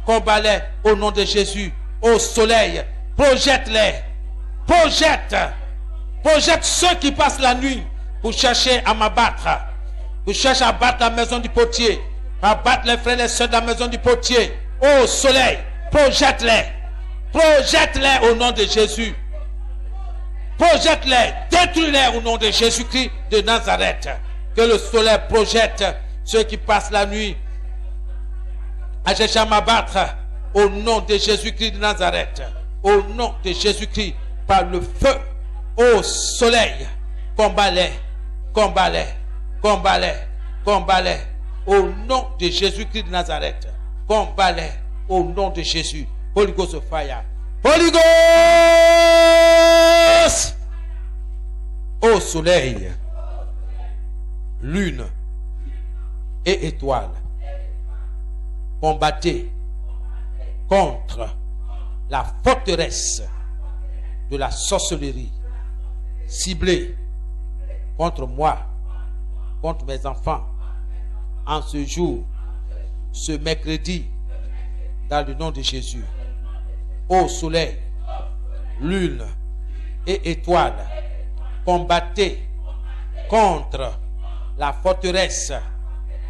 combat-les au nom de Jésus. Au soleil, projette-les, projette ceux qui passent la nuit pour chercher à m'abattre, pour chercher à abattre la maison du potier, à abattre les frères et les sœurs de la maison du potier. Au soleil, projette-les, projette-les au nom de Jésus. Projette-les, détruis-les au nom de Jésus-Christ de Nazareth. Que le soleil projette ceux qui passent la nuit à chercher à m'abattre au nom de Jésus-Christ de Nazareth. Au nom de Jésus-Christ, par le feu, au soleil, combat-les, combat-les, combat-les, combat-les, au nom de Jésus-Christ de Nazareth. Combat-les au nom de Jésus. Holy Ghost fire. Holy Ghost! Au soleil, lune et étoiles, combattez contre la forteresse de la sorcellerie, ciblée contre moi, contre mes enfants, en ce jour, ce mercredi, dans le nom de Jésus. Ô soleil, lune et étoiles, combattez contre la forteresse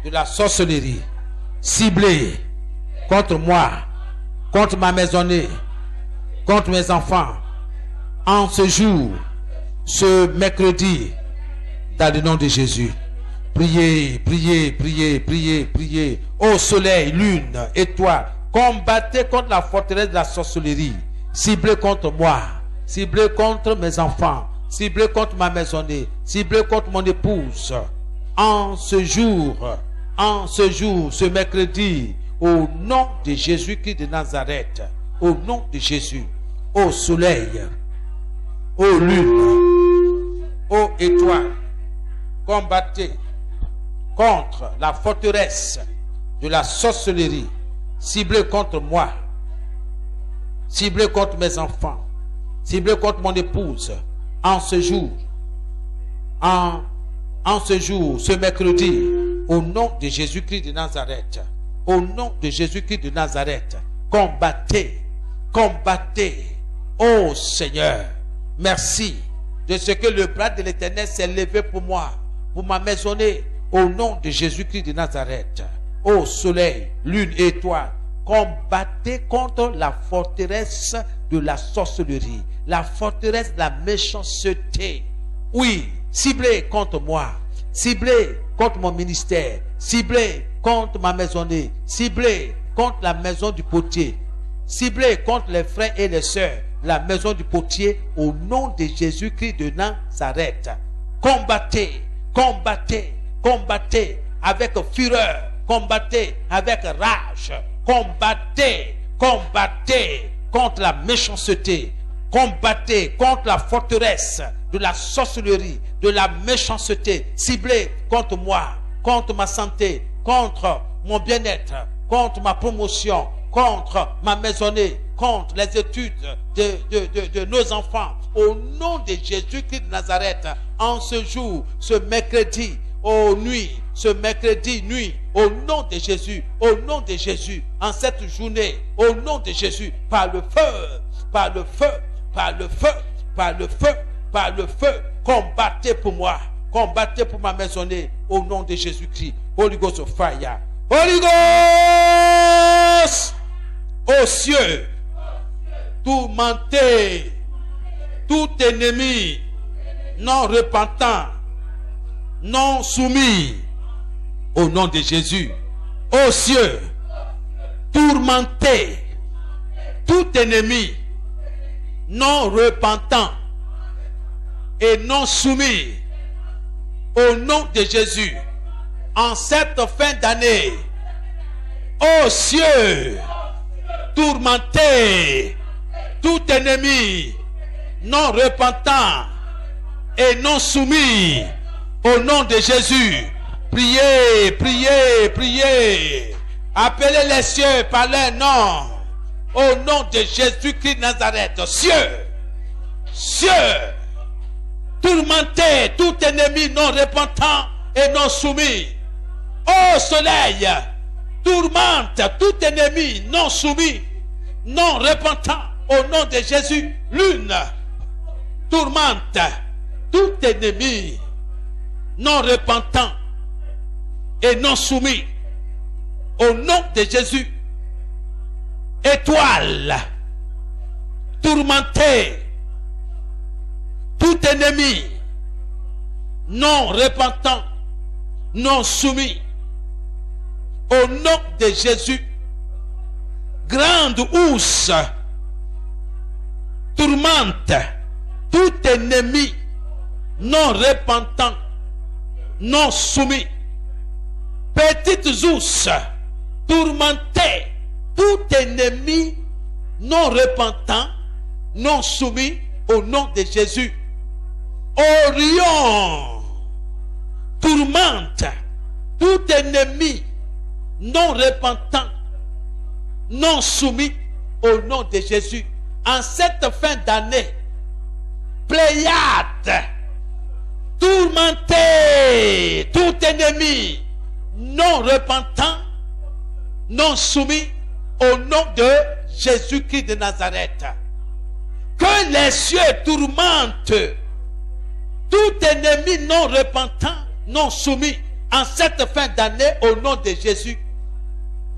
de la sorcellerie, ciblée contre moi, contre ma maisonnée, contre mes enfants, en ce jour, ce mercredi, dans le nom de Jésus. Priez, priez, priez, priez, priez. Ô soleil, lune, étoile, combattez contre la forteresse de la sorcellerie, ciblée contre moi, ciblée contre mes enfants, ciblée contre ma maisonnée, ciblée contre mon épouse. En ce jour, ce mercredi, au nom de Jésus-Christ de Nazareth, au nom de Jésus, ô soleil, ô lune, ô étoile, combattez contre la forteresse de la sorcellerie, ciblée contre moi, ciblée contre mes enfants, ciblée contre mon épouse, en ce jour, ce mercredi, au nom de Jésus-Christ de Nazareth, au nom de Jésus-Christ de Nazareth, combattez, combattez, ô Seigneur, merci de ce que le bras de l'Éternel s'est levé pour moi, pour ma maisonnée, au nom de Jésus-Christ de Nazareth. Ô soleil, lune, étoile, combattez contre la forteresse de la sorcellerie, la forteresse de la méchanceté. Oui, ciblez contre moi, ciblez contre mon ministère, ciblez contre ma maisonnée, ciblez contre la maison du potier, ciblez contre les frères et les sœurs, la maison du potier, au nom de Jésus-Christ de Nazareth. Combattez, combattez, combattez avec fureur, combattez avec rage, combattez, combattez contre la méchanceté, combattez contre la forteresse de la sorcellerie, de la méchanceté, ciblée contre moi, contre ma santé, contre mon bien-être, contre ma promotion, contre ma maisonnée, contre les études de nos enfants. Au nom de Jésus-Christ de Nazareth, en ce jour, ce mercredi, ce mercredi nuit, au nom de Jésus, au nom de Jésus, en cette journée, au nom de Jésus, par le feu, par le feu, par le feu, par le feu, par le feu, combattez pour moi, Combattez pour ma maisonnée au nom de Jésus-Christ. Holy Ghost of fire. Holy Ghost aux cieux. Tourmentez tout ennemi non repentant, non soumis au nom de Jésus. Aux cieux, tourmentez tout ennemi non repentant et non soumis au nom de Jésus. En cette fin d'année, aux cieux, tourmentez tout ennemi non repentant et non soumis au nom de Jésus. Priez, priez, priez. Appelez les cieux par leur nom. Au nom de Jésus-Christ de Nazareth. Cieux, cieux, tourmentez tout ennemi non repentant et non soumis. Ô soleil, tourmente tout ennemi non soumis, non repentant au nom de Jésus. Lune, tourmente tout ennemi non repentant et non soumis au nom de Jésus. Étoile, tourmentez tout ennemi non repentant, non soumis au nom de Jésus. Grande housse, tourmente tout ennemi non repentant, non soumis. Petites ousses, tourmentez tout ennemi non repentant, non soumis au nom de Jésus. Orion, tourmente tout ennemi non repentant, non soumis au nom de Jésus. En cette fin d'année, Pléiade, tourmentez tout ennemi non repentant, non soumis au nom de Jésus-Christ de Nazareth. Que les cieux tourmentent tout ennemi non repentant, non soumis en cette fin d'année au nom de Jésus.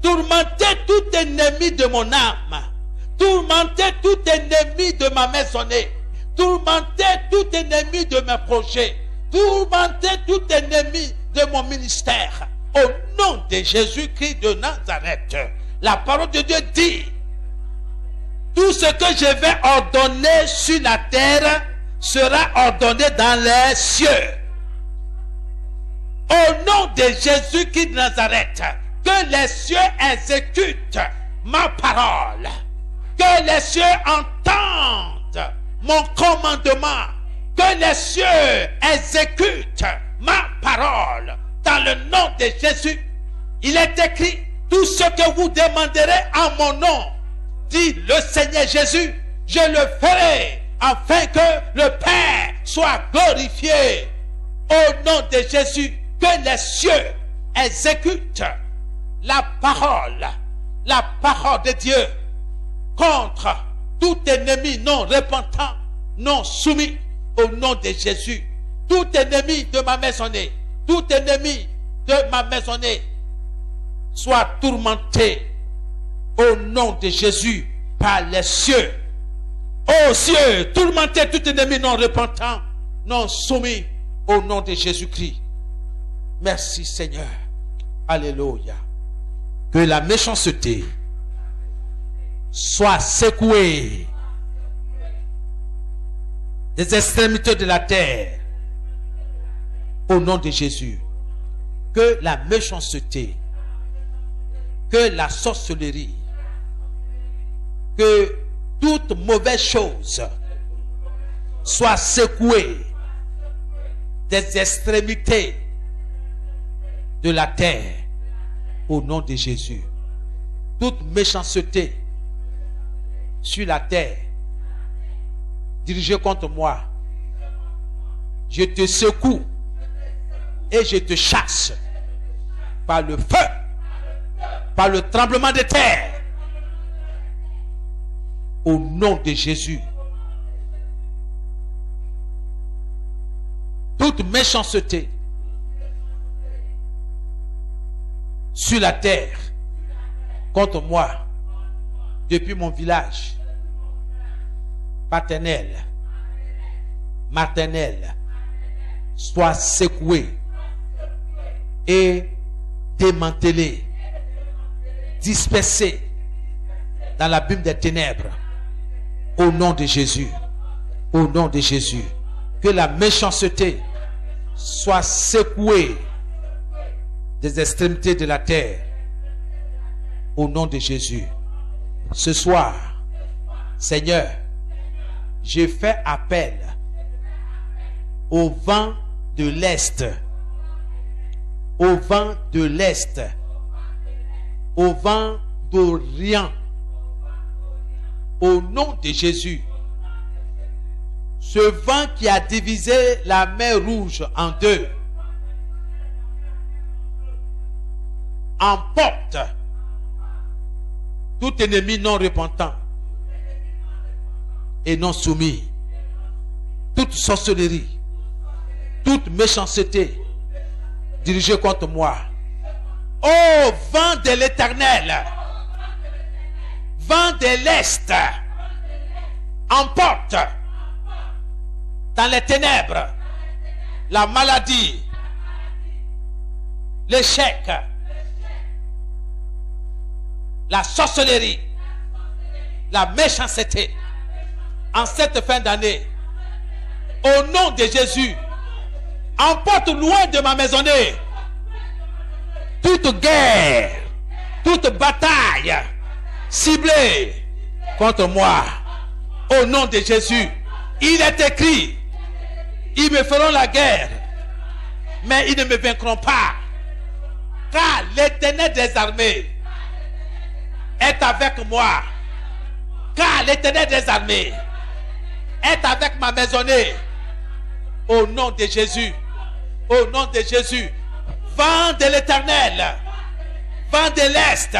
Tourmentez tout ennemi de mon âme. Tourmentez tout ennemi de ma maisonnée. Tourmentez tout ennemi de mes projets. Tourmentez tout ennemi de mon ministère. Au nom de Jésus-Christ de Nazareth. La parole de Dieu dit: tout ce que je vais ordonner sur la terre sera ordonné dans les cieux. Au nom de Jésus-Christ de Nazareth, que les cieux exécutent ma parole. Que les cieux entendent mon commandement. Que les cieux exécutent ma parole. Dans le nom de Jésus, il est écrit: tout ce que vous demanderez en mon nom, dit le Seigneur Jésus, je le ferai afin que le Père soit glorifié. Au nom de Jésus, que les cieux exécutent la parole de Dieu contre tout ennemi non repentant, non soumis au nom de Jésus. Tout ennemi de ma maisonnée, tout ennemi de ma maisonnée soit tourmenté au nom de Jésus par les cieux. Ô cieux, tourmentez tout ennemi non repentant, non soumis au nom de Jésus-Christ. Merci Seigneur. Alléluia. Que la méchanceté soit secouée des extrémités de la terre au nom de Jésus. Que la méchanceté, que la sorcellerie, que toute mauvaise chose soit secouée des extrémités de la terre au nom de Jésus. Toute méchanceté sur la terre dirigée contre moi, je te secoue et je te chasse par le feu, par le tremblement de terre, au nom de Jésus. Toute toute méchanceté sur la terre contre moi depuis mon village paternel, maternel, soit secoué et démantelé, dispersé dans l'abîme des ténèbres. Au nom de Jésus, au nom de Jésus, que la méchanceté soit secouée des extrémités de la terre. Au nom de Jésus. Ce soir, Seigneur, je fais appel au vent de l'Est, au vent de l'Est, au vent d'Orient. Au nom de Jésus, ce vent qui a divisé la mer Rouge en deux, emporte tout ennemi non repentant et non soumis, toute sorcellerie, toute méchanceté dirigée contre moi. Ô vent de l'Éternel, vent de l'Est, emporte dans les ténèbres la maladie, l'échec, la sorcellerie, la méchanceté. En cette fin d'année, au nom de Jésus, emporte loin de ma maisonnée toute guerre, toute bataille ciblée contre moi. Au nom de Jésus, il est écrit, ils me feront la guerre, mais ils ne me vaincront pas, car l'Éternel des armées est avec moi, car l'Éternel des armées est avec ma maisonnée. Au nom de Jésus, au nom de Jésus, vent de l'Éternel, vent de l'Est,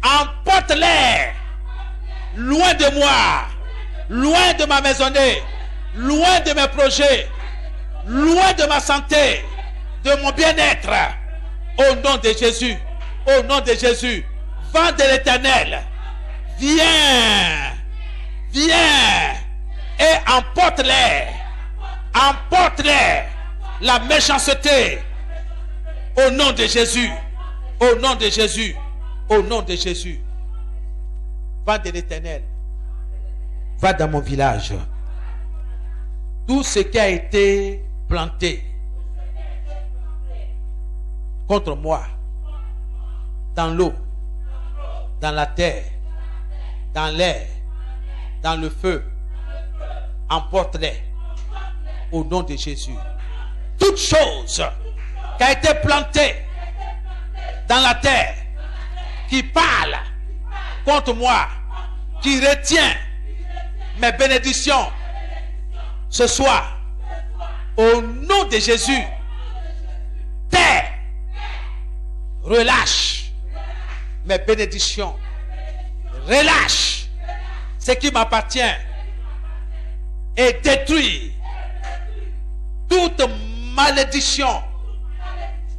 emporte-les loin de moi, loin de ma maisonnée, loin de mes projets, loin de ma santé, de mon bien-être. Au nom de Jésus, au nom de Jésus, vent de l'Éternel, viens, viens et emporte-les, emporte-les, la méchanceté. Au nom de Jésus, au nom de Jésus, au nom de Jésus. Vent de l'Éternel, va dans mon village. Tout ce qui a été planté contre moi, dans l'eau, dans la terre, dans l'air, dans le feu, emporte-les au nom de Jésus. Toute chose qui a été plantée dans la terre, qui parle contre moi, qui retient mes bénédictions, ce soir, au nom de Jésus, terre, relâche mes bénédictions, relâche ce qui m'appartient et détruit toute malédiction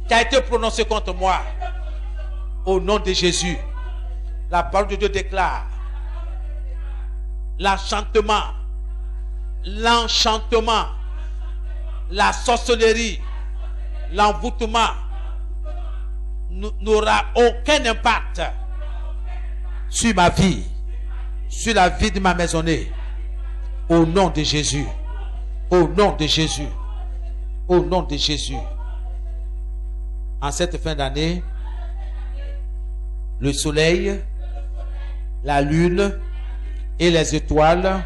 qui a été prononcée contre moi. Au nom de Jésus, la parole de Dieu déclare l'enchantement, la sorcellerie, l'envoûtement n'aura aucun impact sur ma vie, sur la vie de ma maisonnée. Au nom de Jésus, au nom de Jésus, au nom de Jésus. En cette fin d'année, le soleil, la lune et les étoiles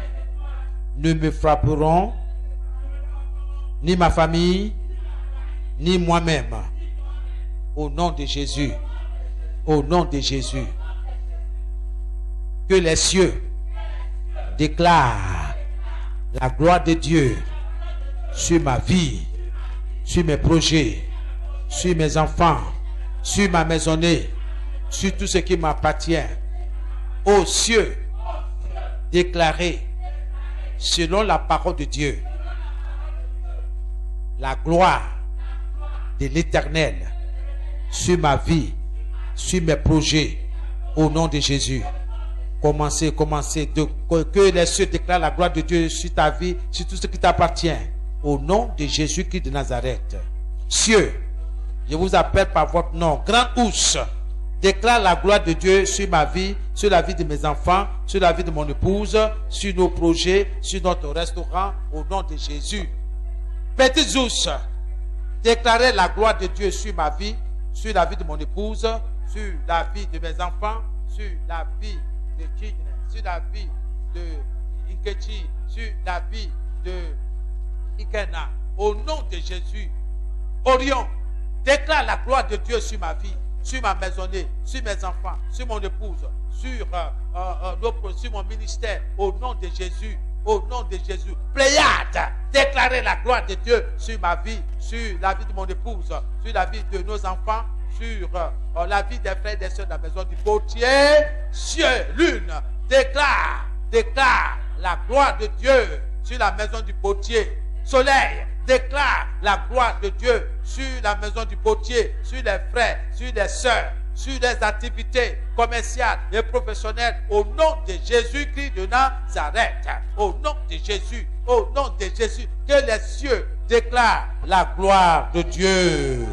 ne me frapperont, ni ma famille, ni moi-même. Au nom de Jésus, au nom de Jésus. Que les cieux déclarent la gloire de Dieu sur ma vie, sur mes projets, sur mes enfants, sur ma maisonnée, sur tout ce qui m'appartient. Aux cieux, déclarez selon la parole de Dieu. la gloire de l'Éternel sur ma vie, sur mes projets, au nom de Jésus. Commencez, que les cieux déclarent la gloire de Dieu sur ta vie, sur tout ce qui t'appartient, au nom de Jésus-Christ de Nazareth. Cieux, je vous appelle par votre nom, Grand Ours, déclare la gloire de Dieu sur ma vie, sur la vie de mes enfants, sur la vie de mon épouse, sur nos projets, sur notre restaurant, au nom de Jésus. Petit Ours, déclarez la gloire de Dieu sur ma vie, sur la vie de mon épouse, sur la vie de mes enfants, sur la vie de Kidne, sur la vie de Inkechi, sur la vie de Ikena, au nom de Jésus. Orion, déclare la gloire de Dieu sur ma vie, sur ma maisonnée, sur mes enfants, sur mon épouse, sur mon ministère, au nom de Jésus. Au nom de Jésus. Pléiade, déclarez la gloire de Dieu sur ma vie, sur la vie de mon épouse, sur la vie de nos enfants, sur la vie des frères et des sœurs de la maison du potier. Cieux, lune, déclare la gloire de Dieu sur la maison du potier. Soleil, déclare la gloire de Dieu sur la maison du potier, sur les frères, sur les sœurs, sur les activités commerciales et professionnelles, au nom de Jésus-Christ de Nazareth. Au nom de Jésus, au nom de Jésus, que les cieux déclarent la gloire de Dieu.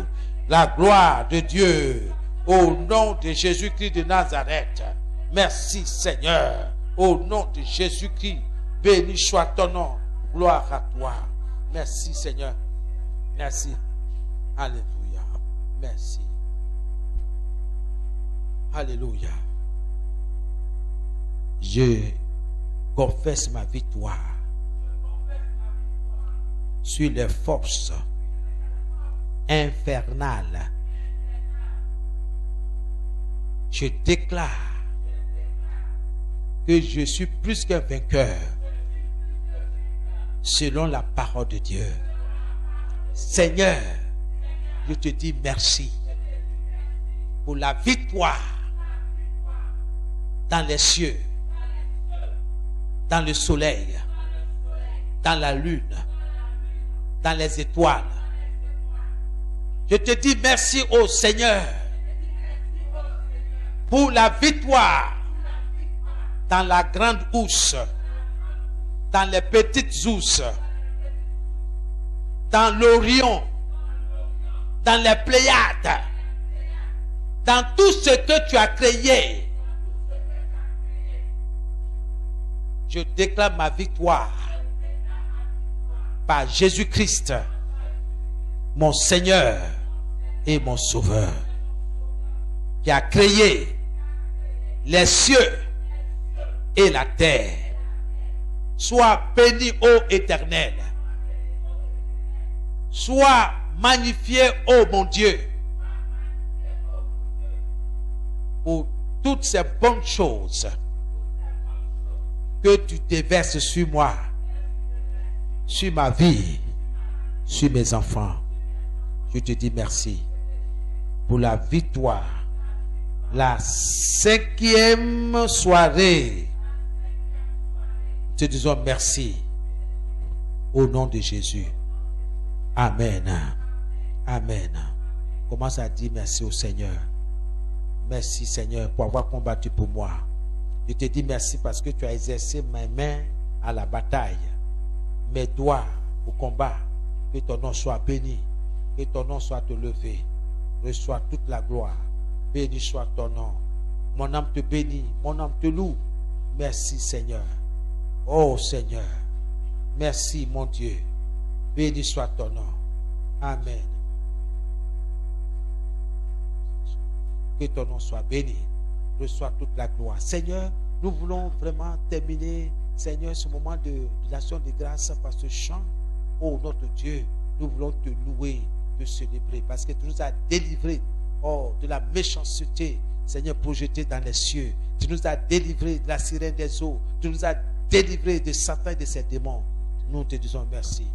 La gloire de Dieu, au nom de Jésus-Christ de Nazareth. Merci Seigneur, au nom de Jésus-Christ, béni soit ton nom, gloire à toi. Merci Seigneur, merci. Alléluia, merci. Alléluia. Je confesse ma victoire sur les forces infernales. Je déclare que je suis plus qu'un vainqueur selon la parole de Dieu. Seigneur, je te dis merci pour la victoire dans les cieux, dans le soleil, dans la lune, dans les étoiles. Je te dis merci au Seigneur pour la victoire dans la grande ours, dans les petites ours, dans l'Orion, dans les Pléiades, dans tout ce que tu as créé. Je déclare ma victoire par Jésus-Christ, mon Seigneur et mon Sauveur, qui a créé les cieux et la terre. Sois béni, ô Éternel. Sois magnifié, ô mon Dieu, pour toutes ces bonnes choses que tu déverses sur moi, sur ma vie, sur mes enfants. Je te dis merci pour la victoire. La 5e soirée, te disons merci au nom de Jésus. Amen. Amen. Commence à dire merci au Seigneur. Merci Seigneur pour avoir combattu pour moi. Je te dis merci parce que tu as exercé mes mains à la bataille, mes doigts au combat. Que ton nom soit béni, que ton nom soit élevé. Reçois toute la gloire. Béni soit ton nom. Mon âme te bénit, mon âme te loue. Merci Seigneur. Oh Seigneur, merci mon Dieu. Béni soit ton nom. Amen. Que ton nom soit béni. Reçois toute la gloire. Seigneur, nous voulons vraiment terminer, Seigneur, ce moment de l'action de grâce par ce chant. Oh notre Dieu, nous voulons te louer, te célébrer, parce que tu nous as délivrés, oh, de la méchanceté, Seigneur, projetée dans les cieux. Tu nous as délivrés de la sirène des eaux. Tu nous as délivrés de Satan et de ses démons. Nous te disons merci.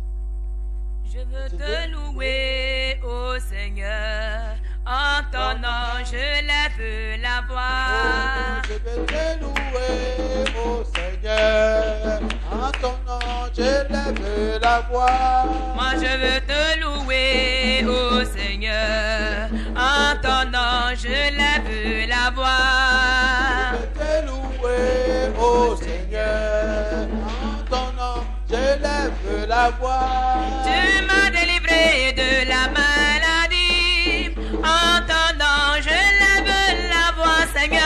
Je veux te louer, ô Seigneur, en ton nom je lève la voix. Oh, je veux te louer, ô Seigneur. Seigneur, en ton nom, je lève la voix. Moi je veux te louer, ô Seigneur. En ton nom, je lève la voix. Je veux te louer, ô Seigneur, en ton nom, je lève la voix. Tu m'as délivré de la maladie. En ton nom, je lève la voix, Seigneur.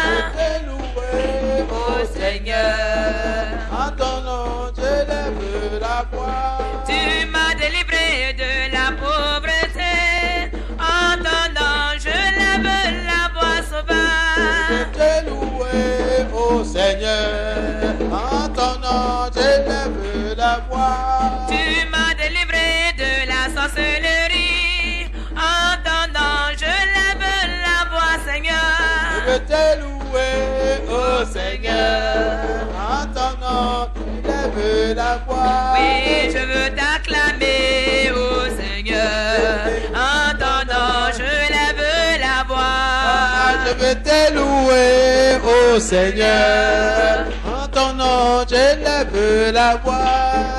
Je veux te louer, ô Seigneur, en ton nom, je lève la voix. Tu m'as délivré de la pauvreté. En ton nom, je lève la voix sauvage. Je te louer, ô Seigneur, en ton nom, je lève la voix. Tu m'as délivré de la sorcellerie. En ton nom, je lève la voix, Je Seigneur. veux te louer, ô Seigneur, en ton nom, je lève la voix. Oui, je veux t'acclamer, ô Seigneur. En ton nom, je lève la voix. Je veux te louer, ô Seigneur, en ton nom, je lève la voix.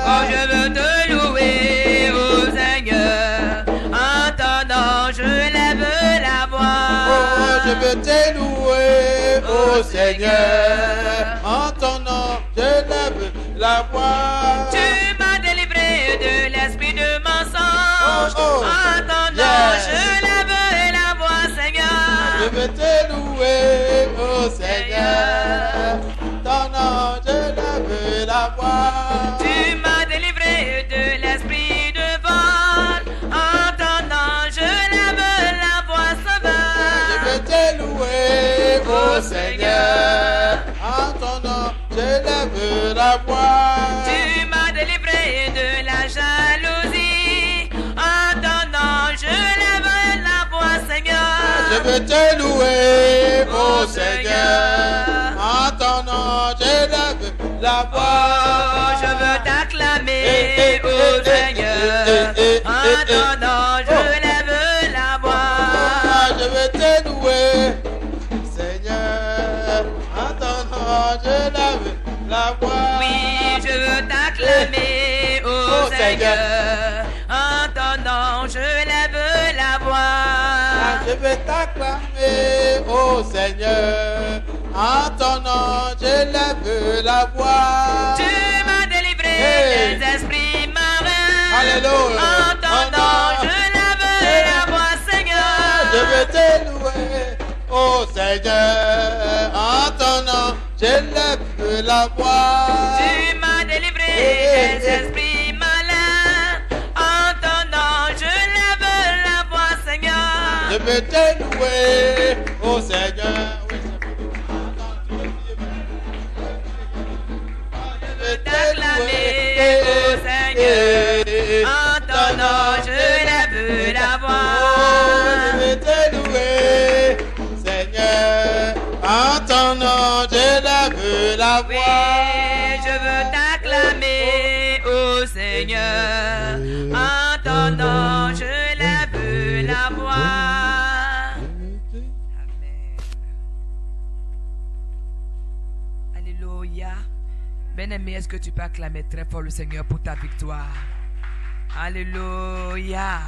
Oh, je veux te louer, ô Seigneur. En ton nom, je lève la voix. Oh, je veux te louer, ô Seigneur, en ton nom, je lève la voix. Tu m'as délivré de l'esprit de mensonge. Oh, oh. En ton nom, Yes. je lève la voix, Je Seigneur. veux te louer, ô Seigneur, ton nom, je lève la voix. Tu m'as délivré de l'esprit de vol. En ton nom, je lève la voix Je sauvage. veux te louer, ô Seigneur, en ton nom, je lève la voix. Tu m'as délivré de la jalousie. En ton nom, je lève la voix, Je Seigneur. veux te louer, ô Seigneur, en ton nom, je lève la Oh, voix. je veux t'acclamer, ô Seigneur. En ton nom, je lève la voix. Je veux te louer, Seigneur, en ton nom, je lève la voix. Oui, je veux t'acclamer, ô Oh, Seigneur. Seigneur. En ton nom, je lève la voix. Je veux t'acclamer, ô Seigneur, en ton nom, je lève la voix. Tu m'as délivré Hey. des esprits marins. Alléluia. En ton nom, je lève la voix, Seigneur. Je veux te louer, ô Seigneur, en ton nom, je lève la voix. Tu m'as délivré des esprits malins. En ton nom, je lève la voix, Seigneur. Je veux te louer, ô Seigneur. Oui, je veux T'acclamer, ô Seigneur. En ton nom, je lève la Oh, voix. je veux te louer, Seigneur. En ton nom, je lève la Oui, voix. je veux t'acclamer, ô Seigneur. En ton nom, je lève la voix. Amen. Alléluia. Bien-aimé, est-ce que tu peux acclamer très fort le Seigneur pour ta victoire? Alléluia.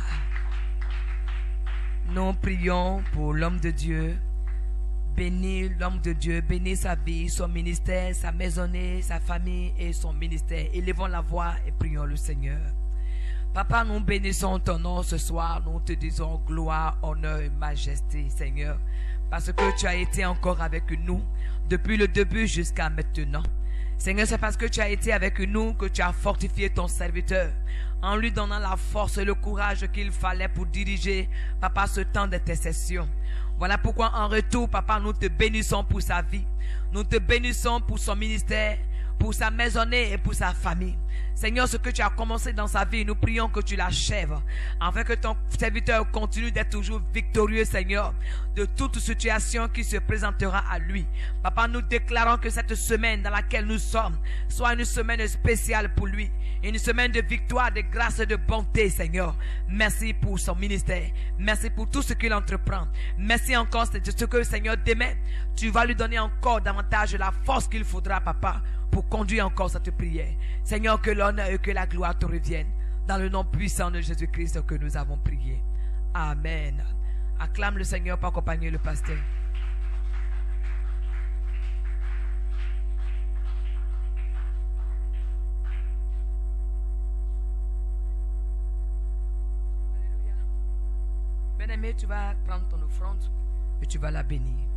Nous prions pour l'homme de Dieu. Bénis l'homme de Dieu, bénis sa vie, son ministère, sa maisonnée, sa famille et son ministère. Élevons la voix et prions le Seigneur. Papa, nous bénissons ton nom ce soir. Nous te disons gloire, honneur et majesté, Seigneur. Parce que tu as été encore avec nous depuis le début jusqu'à maintenant. Seigneur, c'est parce que tu as été avec nous que tu as fortifié ton serviteur en lui donnant la force et le courage qu'il fallait pour diriger, Papa, ce temps d'intercession. Voilà pourquoi en retour, Papa, nous te bénissons pour sa vie. Nous te bénissons pour son ministère, pour sa maisonnée et pour sa famille. Seigneur, ce que tu as commencé dans sa vie, nous prions que tu l'achèves, afin que ton serviteur continue d'être toujours victorieux, Seigneur, de toute situation qui se présentera à lui. Papa, nous déclarons que cette semaine dans laquelle nous sommes soit une semaine spéciale pour lui, une semaine de victoire, de grâce et de bonté, Seigneur. Merci pour son ministère. Merci pour tout ce qu'il entreprend. Merci encore de ce que, Seigneur, demain, tu vas lui donner encore davantage la force qu'il faudra, Papa, pour conduire encore cette prière. Seigneur, que l'honneur et que la gloire te reviennent. Dans le nom puissant de Jésus-Christ que nous avons prié. Amen. Acclame le Seigneur pour accompagner le pasteur. Bien-aimé, tu vas prendre ton offrande et tu vas la bénir.